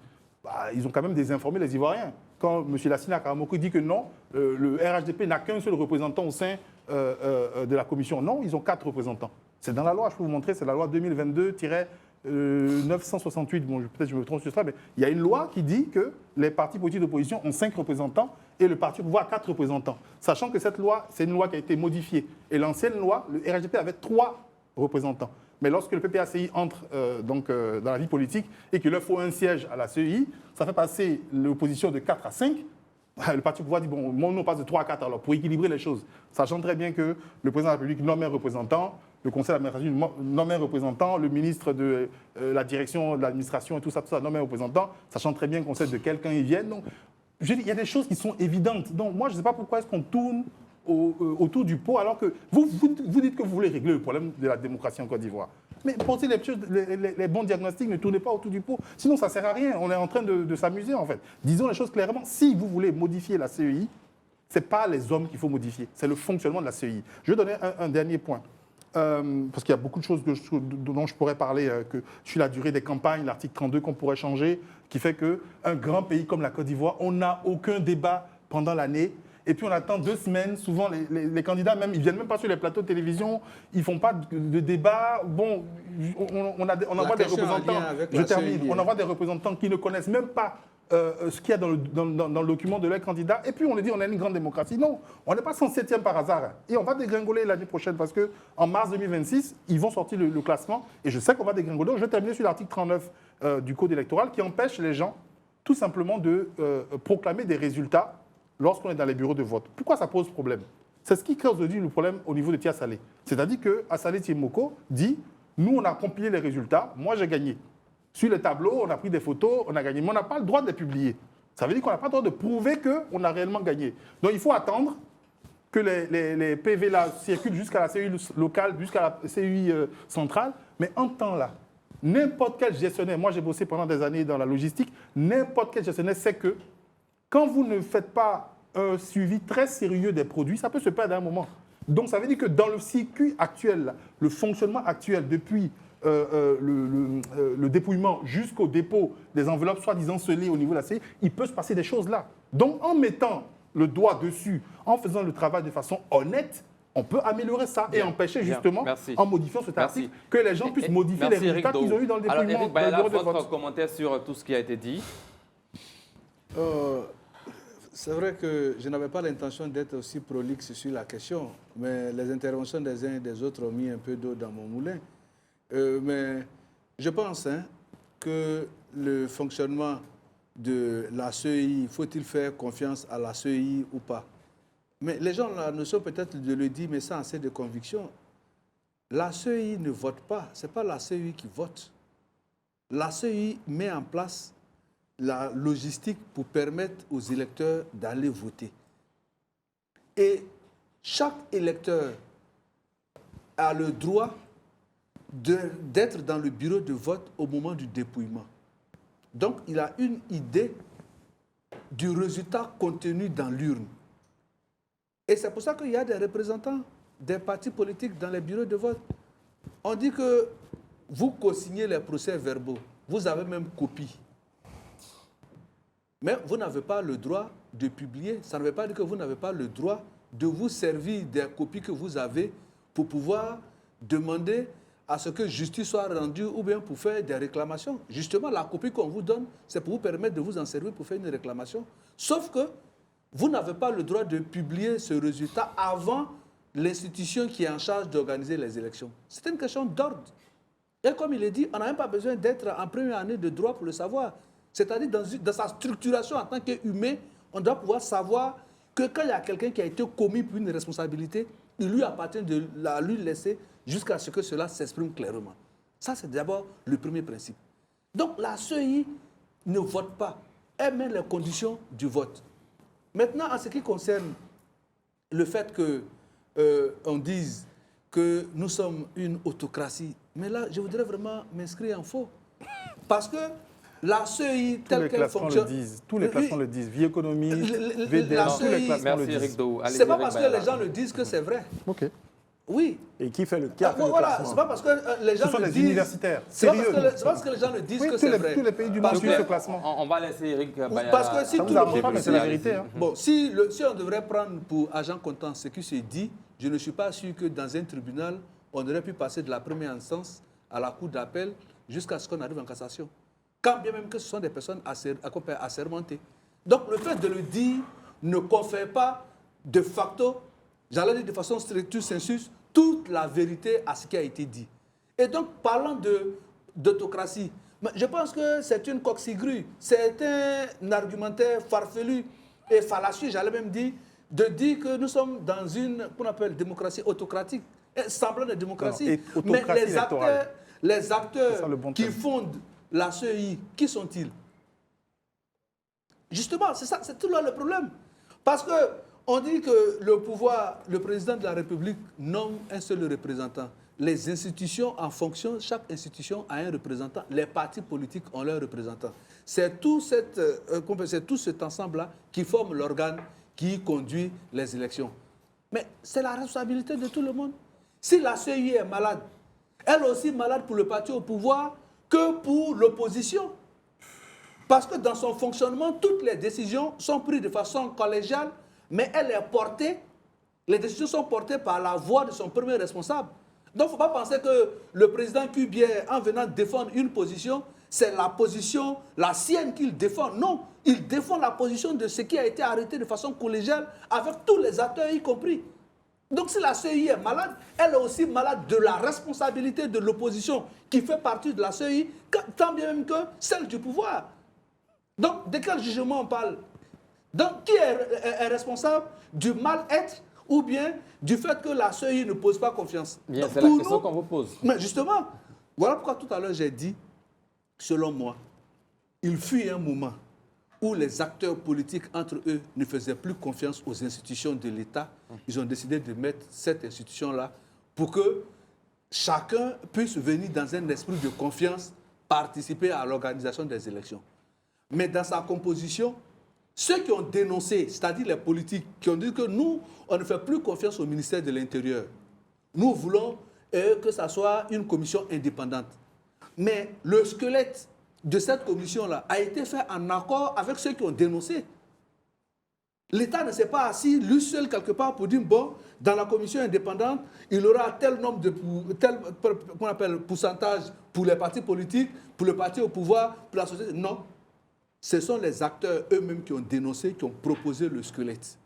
Ils ont quand même désinformé les Ivoiriens. Quand M. Lansina Karamoko dit que non, le RHDP n'a qu'un seul représentant au sein de la commission. Non, ils ont 4 représentants. C'est dans la loi, je peux vous montrer, c'est la loi 2022-1 968, bon, peut-être je me trompe sur ça, mais il y a une loi qui dit que les partis politiques d'opposition ont 5 représentants et le parti au pouvoir 4 représentants. Sachant que cette loi, c'est une loi qui a été modifiée. Et l'ancienne loi, le RHDP avait 3 représentants. Mais lorsque le PPACI entre dans la vie politique et qu'il leur faut un siège à la CEI, ça fait passer l'opposition de 4 à 5. Le parti au pouvoir dit, bon, on passe de 3 à 4 alors, pour équilibrer les choses. Sachant très bien que le président de la République nomme un représentant, le conseil d'administration nomme un représentant, le ministre de la direction de l'administration et tout ça nomme un représentant, sachant très bien qu'on sait de quel camp ils viennent. Donc, il y a des choses qui sont évidentes. Donc, moi, je ne sais pas pourquoi est-ce qu'on tourne autour du pot alors que vous dites que vous voulez régler le problème de la démocratie en Côte d'Ivoire. Mais pensez les bons diagnostics, ne tournez pas autour du pot. Sinon, ça ne sert à rien. On est en train de s'amuser, en fait. Disons les choses clairement. Si vous voulez modifier la CEI, ce n'est pas les hommes qu'il faut modifier. C'est le fonctionnement de la CEI. Je vais donner un dernier point. Parce qu'il y a beaucoup de choses dont je pourrais parler, que sur la durée des campagnes, l'article 32 qu'on pourrait changer, qui fait qu'un grand pays comme la Côte d'Ivoire, on n'a aucun débat pendant l'année. Et puis on attend 2 semaines. Souvent, les candidats, même, ils ne viennent même pas sur les plateaux de télévision. Ils ne font pas de débat. Bon, on envoie des représentants. Je termine. On envoie des représentants qui ne connaissent même pas ce qu'il y a dans le document de leur candidat. Et puis on leur dit on a une grande démocratie. Non, on n'est pas 107e par hasard. Et on va dégringoler l'année prochaine parce qu'en mars 2026, ils vont sortir le classement. Et je sais qu'on va dégringoler. Je vais terminer sur l'article 39 du Code électoral qui empêche les gens tout simplement de proclamer des résultats lorsqu'on est dans les bureaux de vote. Pourquoi ça pose problème? C'est ce qui crée aujourd'hui le problème au niveau de Tia Salé. C'est-à-dire que Assalé Tiemoko dit « Nous, on a compilé les résultats, moi j'ai gagné. Sur les tableaux, on a pris des photos, on a gagné. Mais on n'a pas le droit de les publier. Ça veut dire qu'on n'a pas le droit de prouver qu'on a réellement gagné. Donc il faut attendre que les PV là circulent jusqu'à la CEI locale, jusqu'à la CEI centrale. Mais en temps là, n'importe quel gestionnaire, moi j'ai bossé pendant des années dans la logistique, n'importe quel gestionnaire sait que quand vous ne faites pas un suivi très sérieux des produits, ça peut se perdre à un moment. Donc ça veut dire que dans le circuit actuel, là, le fonctionnement actuel depuis le dépouillement jusqu'au dépôt des enveloppes soi-disant scellées au niveau de la CEI, il peut se passer des choses là. Donc en mettant le doigt dessus, en faisant le travail de façon honnête, on peut améliorer ça et empêcher justement, en modifiant cet article, que les gens puissent modifier les résultats qu'ils ont eu dans le dépouillement. Alors Eric Bayala, votre commentaire sur tout ce qui a été dit. C'est vrai que je n'avais pas l'intention d'être aussi prolixe sur la question, mais les interventions des uns et des autres ont mis un peu d'eau dans mon moulin. Mais je pense que le fonctionnement de la CEI, faut-il faire confiance à la CEI ou pas? Mais les gens ont la notion peut-être de le dire, mais sans assez de conviction. La CEI ne vote pas, ce n'est pas la CEI qui vote. La CEI met en place la logistique pour permettre aux électeurs d'aller voter. Et chaque électeur a le droit d'être dans le bureau de vote au moment du dépouillement. Donc, il a une idée du résultat contenu dans l'urne. Et c'est pour ça qu'il y a des représentants des partis politiques dans les bureaux de vote. On dit que vous co-signez les procès-verbaux, vous avez même copie. Mais vous n'avez pas le droit de publier. Ça ne veut pas dire que vous n'avez pas le droit de vous servir des copies que vous avez pour pouvoir demander à ce que justice soit rendue ou bien pour faire des réclamations. Justement, la copie qu'on vous donne, c'est pour vous permettre de vous en servir pour faire une réclamation. Sauf que vous n'avez pas le droit de publier ce résultat avant l'institution qui est en charge d'organiser les élections. C'est une question d'ordre. Et comme il est dit, on n'a même pas besoin d'être en première année de droit pour le savoir. C'est-à-dire dans sa structuration en tant qu'humain, on doit pouvoir savoir que quand il y a quelqu'un qui a été commis pour une responsabilité, il lui appartient de la lui laisser jusqu'à ce que cela s'exprime clairement. Ça, c'est d'abord le premier principe. Donc, la CEI ne vote pas. Elle met les conditions du vote. Maintenant, en ce qui concerne le fait qu'on dise que nous sommes une autocratie, mais là, je voudrais vraiment m'inscrire en faux. Parce que la CEI, telle qu'elle fonctionne... Tous les classements le disent. Vie économique, VDA, tous les classements le disent. Ce n'est pas parce que les gens le disent que c'est vrai. OK. Oui. Et qui fait le cas voilà, c'est pas parce que les gens ce sont le les disent... universitaires. C'est pas parce que les gens le disent que c'est vrai. Tous les pays du monde suivent ce classement. On va laisser Eric Bayala... Parce que si tout le monde... mais c'est la vérité. Bon, si on devrait prendre pour agent comptant ce qui se dit, je ne suis pas sûr que dans un tribunal, on aurait pu passer de la première instance à la cour d'appel jusqu'à ce qu'on arrive en cassation. Quand bien même que ce sont des personnes assermentées. Donc le fait de le dire ne confère pas de facto, j'allais dire de façon strictus sensus, toute la vérité à ce qui a été dit. Et donc, parlant d'autocratie, je pense que c'est une coquille, c'est un argumentaire farfelu et fallacieux, j'allais même dire, de dire que nous sommes dans une, qu'on appelle démocratie autocratique, semblant de démocratie. Non, mais les acteurs ça, le bon qui terme. fondent la CEI, qui sont-ils? Justement, c'est ça, c'est tout là le problème. Parce qu'on dit que le pouvoir, le président de la République nomme un seul représentant. Les institutions, en fonction, chaque institution a un représentant. Les partis politiques ont leur représentant. C'est tout cet ensemble-là qui forme l'organe qui conduit les élections. Mais c'est la responsabilité de tout le monde. Si la CEI est malade, elle est aussi malade pour le parti au pouvoir que pour l'opposition. Parce que dans son fonctionnement, toutes les décisions sont prises de façon collégiale, mais les décisions sont portées par la voix de son premier responsable. Donc, il ne faut pas penser que le président Cubier, en venant défendre une position, c'est la position, la sienne qu'il défend. Non, il défend la position de ce qui a été arrêté de façon collégiale avec tous les acteurs y compris. Donc, si la CEI est malade, elle est aussi malade de la responsabilité de l'opposition qui fait partie de la CEI, tant bien même que celle du pouvoir. Donc, de quel jugement on parle? Donc, qui est responsable du mal-être ou bien du fait que la CEI ne pose pas confiance? Bien, c'est la question qu'on vous pose. Mais justement, voilà pourquoi tout à l'heure j'ai dit, selon moi, il fut un moment où les acteurs politiques entre eux ne faisaient plus confiance aux institutions de l'État. Ils ont décidé de mettre cette institution-là pour que chacun puisse venir dans un esprit de confiance, participer à l'organisation des élections. Mais dans sa composition, ceux qui ont dénoncé, c'est-à-dire les politiques, qui ont dit que nous, on ne fait plus confiance au ministère de l'Intérieur. Nous voulons que ça soit une commission indépendante. Mais le squelette de cette commission-là a été fait en accord avec ceux qui ont dénoncé. L'État ne s'est pas assis, lui seul, quelque part, pour dire, bon, dans la commission indépendante, il aura tel nombre de qu'on appelle pourcentage pour les partis politiques, pour le parti au pouvoir, pour la société. Non. Ce sont les acteurs eux-mêmes qui ont dénoncé, qui ont proposé le squelette.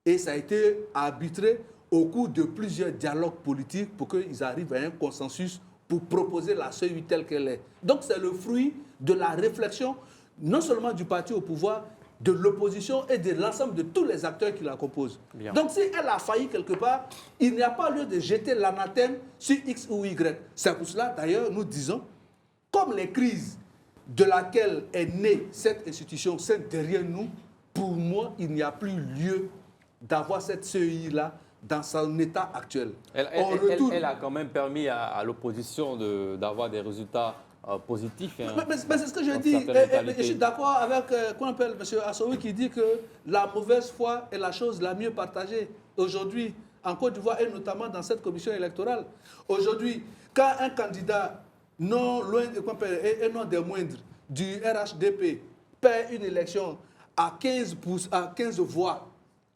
Et ça a été arbitré au cours de plusieurs dialogues politiques pour qu'ils arrivent à un consensus pour proposer la CEI telle qu'elle est. Donc c'est le fruit de la réflexion, non seulement du parti au pouvoir, de l'opposition et de l'ensemble de tous les acteurs qui la composent. Bien. Donc si elle a failli quelque part, il n'y a pas lieu de jeter l'anathème sur X ou Y. C'est pour cela, d'ailleurs, nous disons, comme les crises de laquelle est née cette institution, c'est derrière nous, pour moi, il n'y a plus lieu d'avoir cette CEI-là dans son état actuel. Elle a quand même permis à l'opposition d'avoir des résultats positifs. Hein, mais c'est ce que je dis. Et je suis d'accord avec qu'on appelle M. Assoui qui dit que la mauvaise foi est la chose la mieux partagée aujourd'hui en Côte d'Ivoire et notamment dans cette commission électorale. Aujourd'hui, quand un candidat non loin et non des moindres du RHDP perd une élection à 15 voix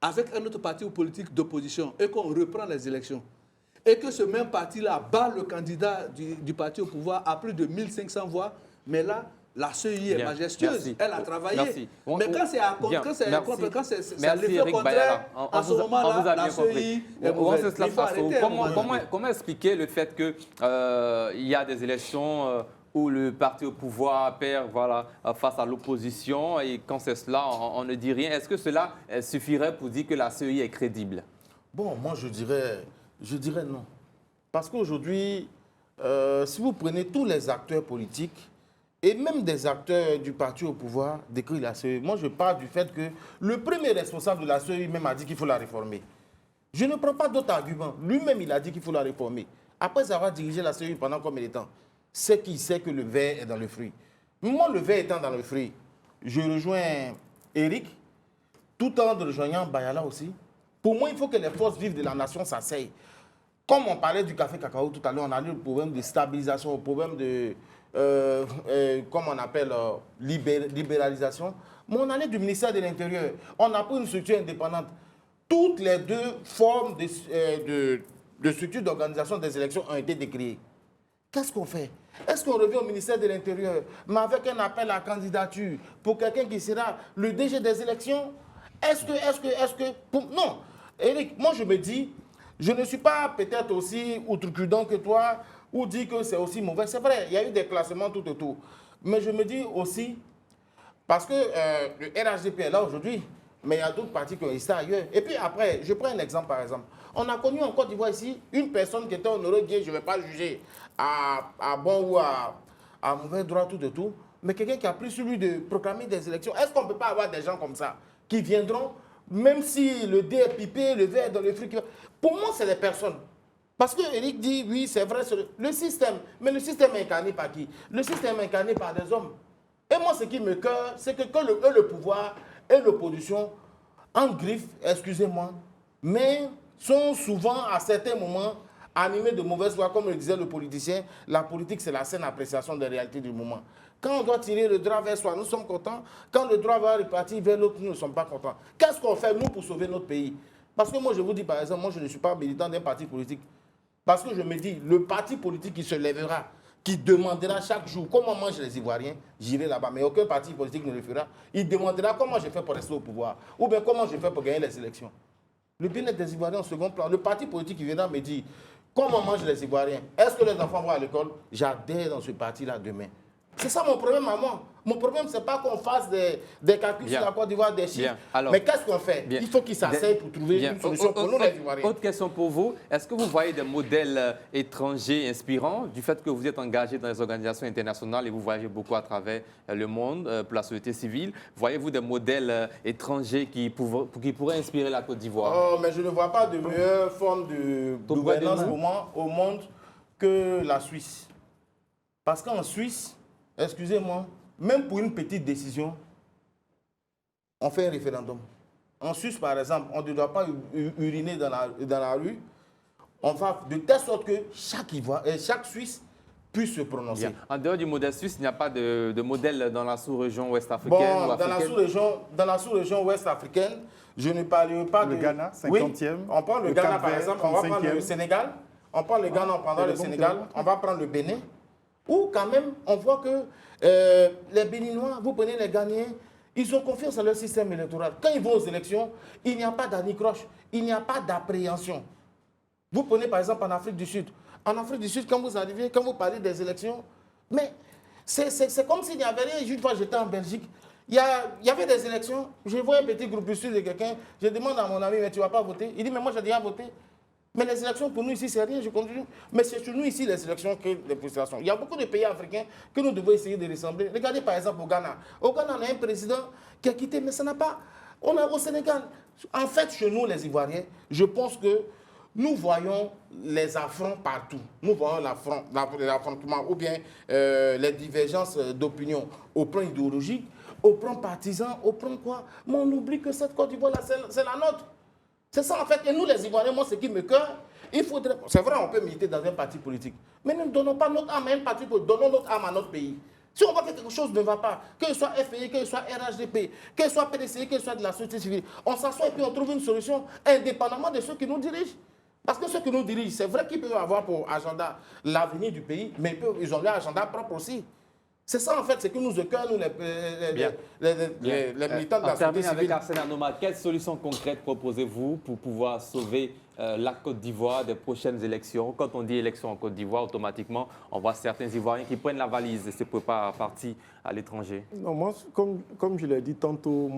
avec un autre parti politique d'opposition et qu'on reprend les élections et que ce même parti-là bat le candidat du parti au pouvoir à plus de 1500 voix, mais là, la CEI est majestueuse, merci. Elle a travaillé. Merci. Mais quand c'est l'effet contraire, à ce moment-là, la CEI est mauvaise. Comment expliquer le fait qu'il y a des élections où le parti au pouvoir perd face à l'opposition et quand c'est cela, on ne dit rien. Est-ce que cela suffirait pour dire que la CEI est crédible? Bon, moi je dirais non. Parce qu'aujourd'hui, si vous prenez tous les acteurs politiques et même des acteurs du parti au pouvoir décrivent la CEI, moi je parle du fait que le premier responsable de la CEI même a dit qu'il faut la réformer. Je ne prends pas d'autres arguments. Lui-même, il a dit qu'il faut la réformer. Après avoir dirigé la CEI pendant combien de temps? C'est qu'il sait que le verre est dans le fruit. Moi, le verre étant dans le fruit, je rejoins Eric, tout en rejoignant Bayala aussi. Pour moi, il faut que les forces vives de la nation s'asseyent. Comme on parlait du café cacao tout à l'heure, on a eu le problème de stabilisation, le problème de, comme on appelle, libéralisation. Mais on allait du ministère de l'Intérieur. On a pris une structure indépendante. Toutes les deux formes de structure d'organisation des élections ont été décriées. Qu'est-ce qu'on fait? Est-ce qu'on revient au ministère de l'Intérieur, mais avec un appel à candidature pour quelqu'un qui sera le DG des élections? Non. Éric, moi je me dis, je ne suis pas peut-être aussi outrecuidant que toi, ou dit que c'est aussi mauvais. C'est vrai, il y a eu des classements tout autour. Mais je me dis aussi, parce que le RHDP est là aujourd'hui, mais il y a d'autres partis qui ont été ailleurs. Et puis après, je prends un exemple par exemple. On a connu en Côte d'Ivoire ici une personne qui était honorée, je ne vais pas juger à bon ou à mauvais droit tout de tout, mais quelqu'un qui a pris sur lui de proclamer des élections. Est-ce qu'on ne peut pas avoir des gens comme ça qui viendront, même si le dé est pipé, le verre est dans le fric? Pour moi, c'est des personnes. Parce que Eric dit, oui, c'est vrai, c'est le système. Mais le système est incarné par qui? Le système est incarné par des hommes. Et moi, ce qui me cœur, c'est que le pouvoir et l'opposition, en griffe, excusez-moi, mais sont souvent, à certains moments, animés de mauvaise foi, comme le disait le politicien. La politique, c'est la saine appréciation des réalités du moment. Quand on doit tirer le droit vers soi, nous sommes contents. Quand le droit va repartir vers l'autre, nous ne sommes pas contents. Qu'est-ce qu'on fait, nous, pour sauver notre pays? Parce que moi, je vous dis, par exemple, moi, je ne suis pas militant d'un parti politique. Parce que je me dis, le parti politique qui se lèvera, qui demandera chaque jour comment mangent les Ivoiriens, j'irai là-bas. Mais aucun parti politique ne le fera. Il demandera comment je fais pour rester au pouvoir. Ou bien comment je fais pour gagner les élections. Le bien-être des Ivoiriens en second plan. Le parti politique qui viendra me dire comment mangent les Ivoiriens. Est-ce que les enfants vont à l'école? J'adhère dans ce parti-là demain. C'est ça mon problème à moi. Mon problème, ce n'est pas qu'on fasse des calculs sur la Côte d'Ivoire, des chiffres. Mais qu'est-ce qu'on fait? Il faut qu'ils s'asseyent pour trouver une solution pour nous, les Ivoiriens. Autre question pour vous. Est-ce que vous voyez des modèles étrangers inspirants du fait que vous êtes engagé dans les organisations internationales et vous voyagez beaucoup à travers le monde pour la société civile? Voyez-vous des modèles étrangers qui pourraient inspirer la Côte d'Ivoire? Oh, mais je ne vois pas de meilleure forme de gouvernance pour moi au monde que la Suisse. Parce qu'en Suisse, excusez-moi, même pour une petite décision, on fait un référendum. En Suisse, par exemple, on ne doit pas uriner dans la rue. On va de telle sorte que chaque Suisse puisse se prononcer. Bien. En dehors du modèle suisse, il n'y a pas de modèle dans la sous-région ouest-africaine ou africaine? Dans la sous-région ouest-africaine, je ne parlerai pas le Ghana, 50e. Oui, on prend le Ghana, par exemple, on va prendre le Sénégal. On prend le Ghana, on prendra le Sénégal. On va prendre le Bénin. Où quand même, on voit que les Béninois, vous prenez les Ghanéens, ils ont confiance en leur système électoral. Quand ils vont aux élections, il n'y a pas d'anicroche, il n'y a pas d'appréhension. Vous prenez par exemple en Afrique du Sud. En Afrique du Sud, quand vous arrivez, quand vous parlez des élections, mais c'est comme s'il n'y avait rien. Une fois, j'étais en Belgique, il y avait des élections, je vois un petit groupe de quelqu'un, je demande à mon ami, mais tu ne vas pas voter? Il dit, mais moi j'ai déjà voté. Mais les élections, pour nous ici, c'est rien, je continue. Mais c'est sur nous ici, les élections, que les frustrations. Il y a beaucoup de pays africains que nous devons essayer de ressembler. Regardez par exemple au Ghana. Au Ghana, on a un président qui a quitté, mais ça n'a pas... On a au Sénégal. En fait, chez nous, les Ivoiriens, je pense que nous voyons les affronts partout. Nous voyons l'affrontement ou bien les divergences d'opinion au plan idéologique, au plan partisan, au plan quoi. Mais on oublie que cette Côte d'Ivoire-là, c'est la nôtre. C'est ça en fait. Et nous les Ivoiriens, moi ce qui me cœur, il faudrait... C'est vrai, on peut militer dans un parti politique. Mais nous ne donnons pas notre âme à un parti politique, donnons notre âme à notre pays. Si on voit que quelque chose ne va pas, que ce soit FPI, que ce soit RHDP, que ce soit PDCI, que ce soit de la société civile, on s'assoit et puis on trouve une solution indépendamment de ceux qui nous dirigent. Parce que ceux qui nous dirigent, c'est vrai qu'ils peuvent avoir pour agenda l'avenir du pays, mais ils ont leur agenda propre aussi. C'est ça en fait, c'est que nous écoeurons, nous les militants de la société civile. On termine avec Arsène Anoma. Quelles solutions concrètes proposez-vous pour pouvoir sauver la Côte d'Ivoire des prochaines élections? Quand on dit élections en Côte d'Ivoire, automatiquement, on voit certains Ivoiriens qui prennent la valise et se préparent à partir à l'étranger. Non, moi, comme je l'ai dit tantôt,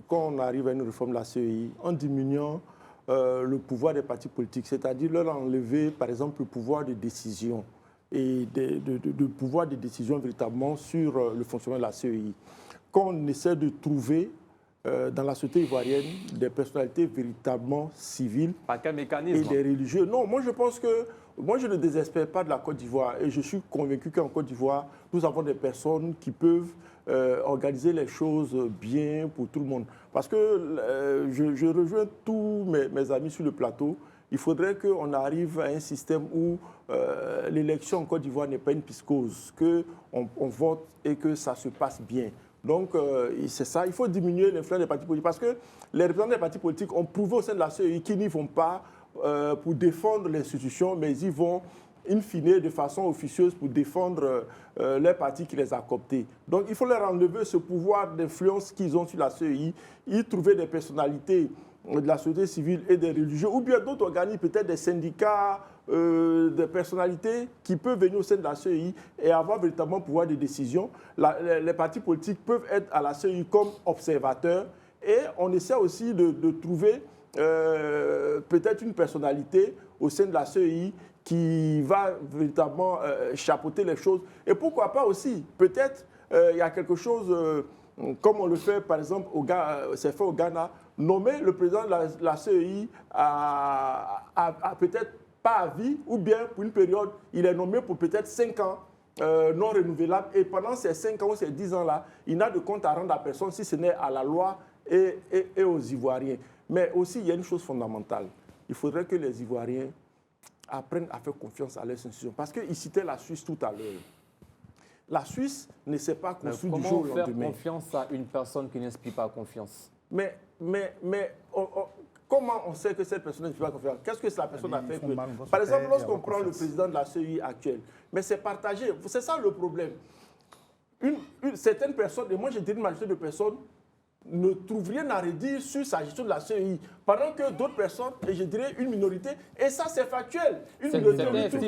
quand on arrive à une réforme de la CEI, en diminuant le pouvoir des partis politiques, c'est-à-dire leur enlever, par exemple, le pouvoir de décision et de pouvoir de décision véritablement sur le fonctionnement de la CEI. Quand on essaie de trouver dans la société ivoirienne des personnalités véritablement civiles et des religieux. Non, moi je pense que, moi je ne désespère pas de la Côte d'Ivoire et je suis convaincu qu'en Côte d'Ivoire, nous avons des personnes qui peuvent organiser les choses bien pour tout le monde. Parce que je rejoins tous mes amis sur le plateau. Il faudrait qu'on arrive à un système où l'élection en Côte d'Ivoire n'est pas une piscose, qu'on vote et que ça se passe bien. Donc, c'est ça, il faut diminuer l'influence des partis politiques. Parce que les représentants des partis politiques ont prouvé au sein de la CEI qu'ils n'y vont pas pour défendre l'institution, mais ils y vont in fine, de façon officieuse pour défendre les partis qui les a cooptés. Donc il faut leur enlever ce pouvoir d'influence qu'ils ont sur la CEI, y trouver des personnalités de la société civile et des religieux, ou bien d'autres organismes, peut-être des syndicats, des personnalités qui peuvent venir au sein de la CEI et avoir véritablement pouvoir de décision. Les partis politiques peuvent être à la CEI comme observateurs et on essaie aussi de trouver peut-être une personnalité au sein de la CEI qui va véritablement chapeauter les choses. Et pourquoi pas aussi, peut-être, il y a quelque chose, comme on le fait par exemple, c'est fait au Ghana, nommer le président de la CEI à peut-être pas à vie, ou bien pour une période, il est nommé pour peut-être 5 ans non renouvelables. Et pendant ces 5 ans ou ces 10 ans-là, il n'a de compte à rendre à personne si ce n'est à la loi et aux Ivoiriens. Mais aussi, il y a une chose fondamentale. Il faudrait que les Ivoiriens apprennent à faire confiance à leurs institutions. Parce qu'il citait la Suisse tout à l'heure. La Suisse ne s'est pas construite du jour au lendemain. Comment faire confiance à une personne qui n'inspire pas confiance? Mais comment on sait que cette personne n'inspire pas confiance? Qu'est-ce que la personne a fait? Par exemple, lorsqu'on prend le président de la CEI actuel, mais c'est partagé. C'est ça le problème. Certaines personnes, et moi j'ai dit une majorité de personnes, ne trouvent rien à redire sur sa gestion de la CEI. Pendant que d'autres personnes, et je dirais une minorité, et ça c'est factuel. Une minorité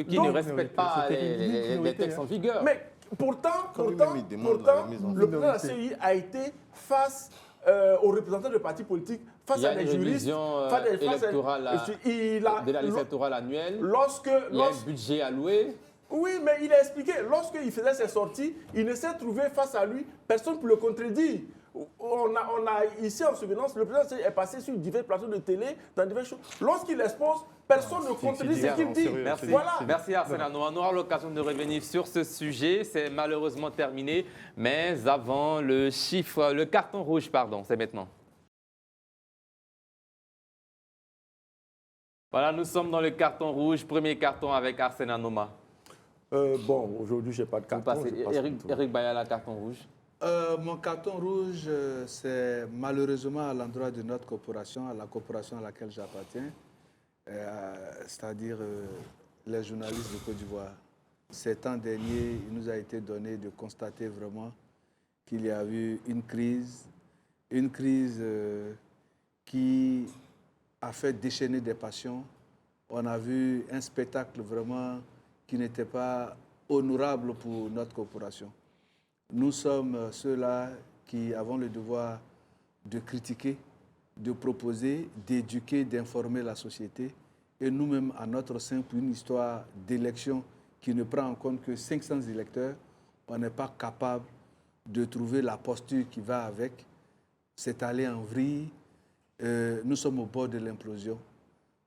qui ne respecte pas les textes en vigueur. Mais pourtant le président de la CEI a été face aux représentants de partis politiques, face à des juristes. Il y a une révision de la liste électorale annuelle. Il y a un budget alloué. Oui, mais il a expliqué, lorsqu'il faisait ses sorties, il ne s'est trouvé face à lui, personne pour le contredire. On a ici en souvenance, le président est passé sur divers plateaux de télé, dans diverses choses. Lorsqu'il expose, personne ne contredit ce qu'il dit. Merci, merci Arsène Anoma. On aura l'occasion de revenir sur ce sujet. C'est malheureusement terminé. Mais avant, le carton rouge, pardon, c'est maintenant. Voilà, nous sommes dans le carton rouge. Premier carton avec Arsène Anoma. Bon, aujourd'hui, je n'ai pas de carton. Eric Bayala, carton rouge. Mon carton rouge, c'est malheureusement à l'endroit de notre corporation, à la corporation à laquelle j'appartiens, c'est-à-dire les journalistes de Côte d'Ivoire. Ces temps derniers, il nous a été donné de constater vraiment qu'il y a eu une crise qui a fait déchaîner des passions. On a vu un spectacle vraiment qui n'était pas honorable pour notre corporation. Nous sommes ceux-là qui avons le devoir de critiquer, de proposer, d'éduquer, d'informer la société. Et nous-mêmes, à notre sein, pour une histoire d'élection qui ne prend en compte que 500 électeurs, on n'est pas capable de trouver la posture qui va avec. C'est aller en vrille. Nous sommes au bord de l'implosion.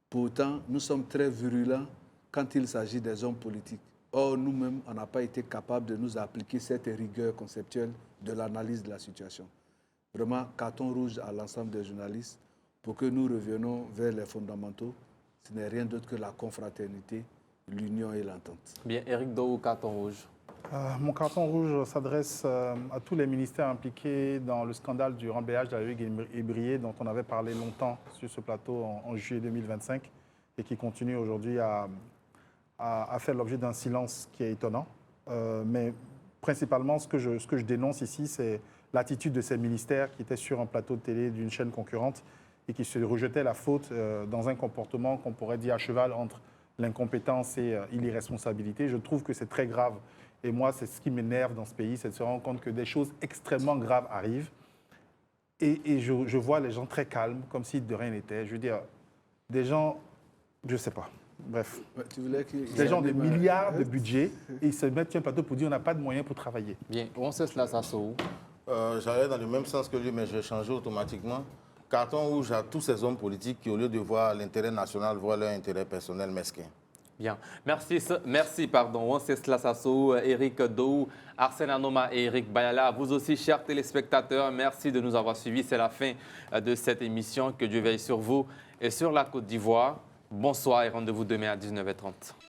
Pourtant, nous sommes très virulents quand il s'agit des hommes politiques. Or, nous-mêmes, on n'a pas été capable de nous appliquer cette rigueur conceptuelle de l'analyse de la situation. Vraiment, carton rouge à l'ensemble des journalistes pour que nous revenions vers les fondamentaux. Ce n'est rien d'autre que la confraternité, l'union et l'entente. Bien, Eric Dou, carton rouge. Mon carton rouge s'adresse à tous les ministères impliqués dans le scandale du remblayage de la Hugues et Brié, dont on avait parlé longtemps sur ce plateau en juillet 2025 et qui continue aujourd'hui à faire l'objet d'un silence qui est étonnant. Mais principalement, ce que je dénonce ici, c'est l'attitude de ces ministères qui étaient sur un plateau de télé d'une chaîne concurrente et qui se rejetaient la faute dans un comportement qu'on pourrait dire à cheval entre l'incompétence et l'irresponsabilité. Je trouve que c'est très grave. Et moi, c'est ce qui m'énerve dans ce pays, c'est de se rendre compte que des choses extrêmement graves arrivent. Et je vois les gens très calmes, comme si de rien n'était. Je veux dire, des gens, je ne sais pas. Bref, des gens de milliards de budget et ils se mettent sur un plateau pour dire on n'a pas de moyens pour travailler. Bien, on sait cela, ça sort. J'allais dans le même sens que lui, mais je vais changer automatiquement. Carton rouge à tous ces hommes politiques qui, au lieu de voir l'intérêt national, voient leur intérêt personnel mesquin. Bien. Merci, pardon. Wenceslas Sassou, Eric Dou, Arsène Anoma et Eric Bayala. Vous aussi, chers téléspectateurs, merci de nous avoir suivis. C'est la fin de cette émission. Que Dieu veille sur vous et sur la Côte d'Ivoire. Bonsoir et rendez-vous demain à 19h30.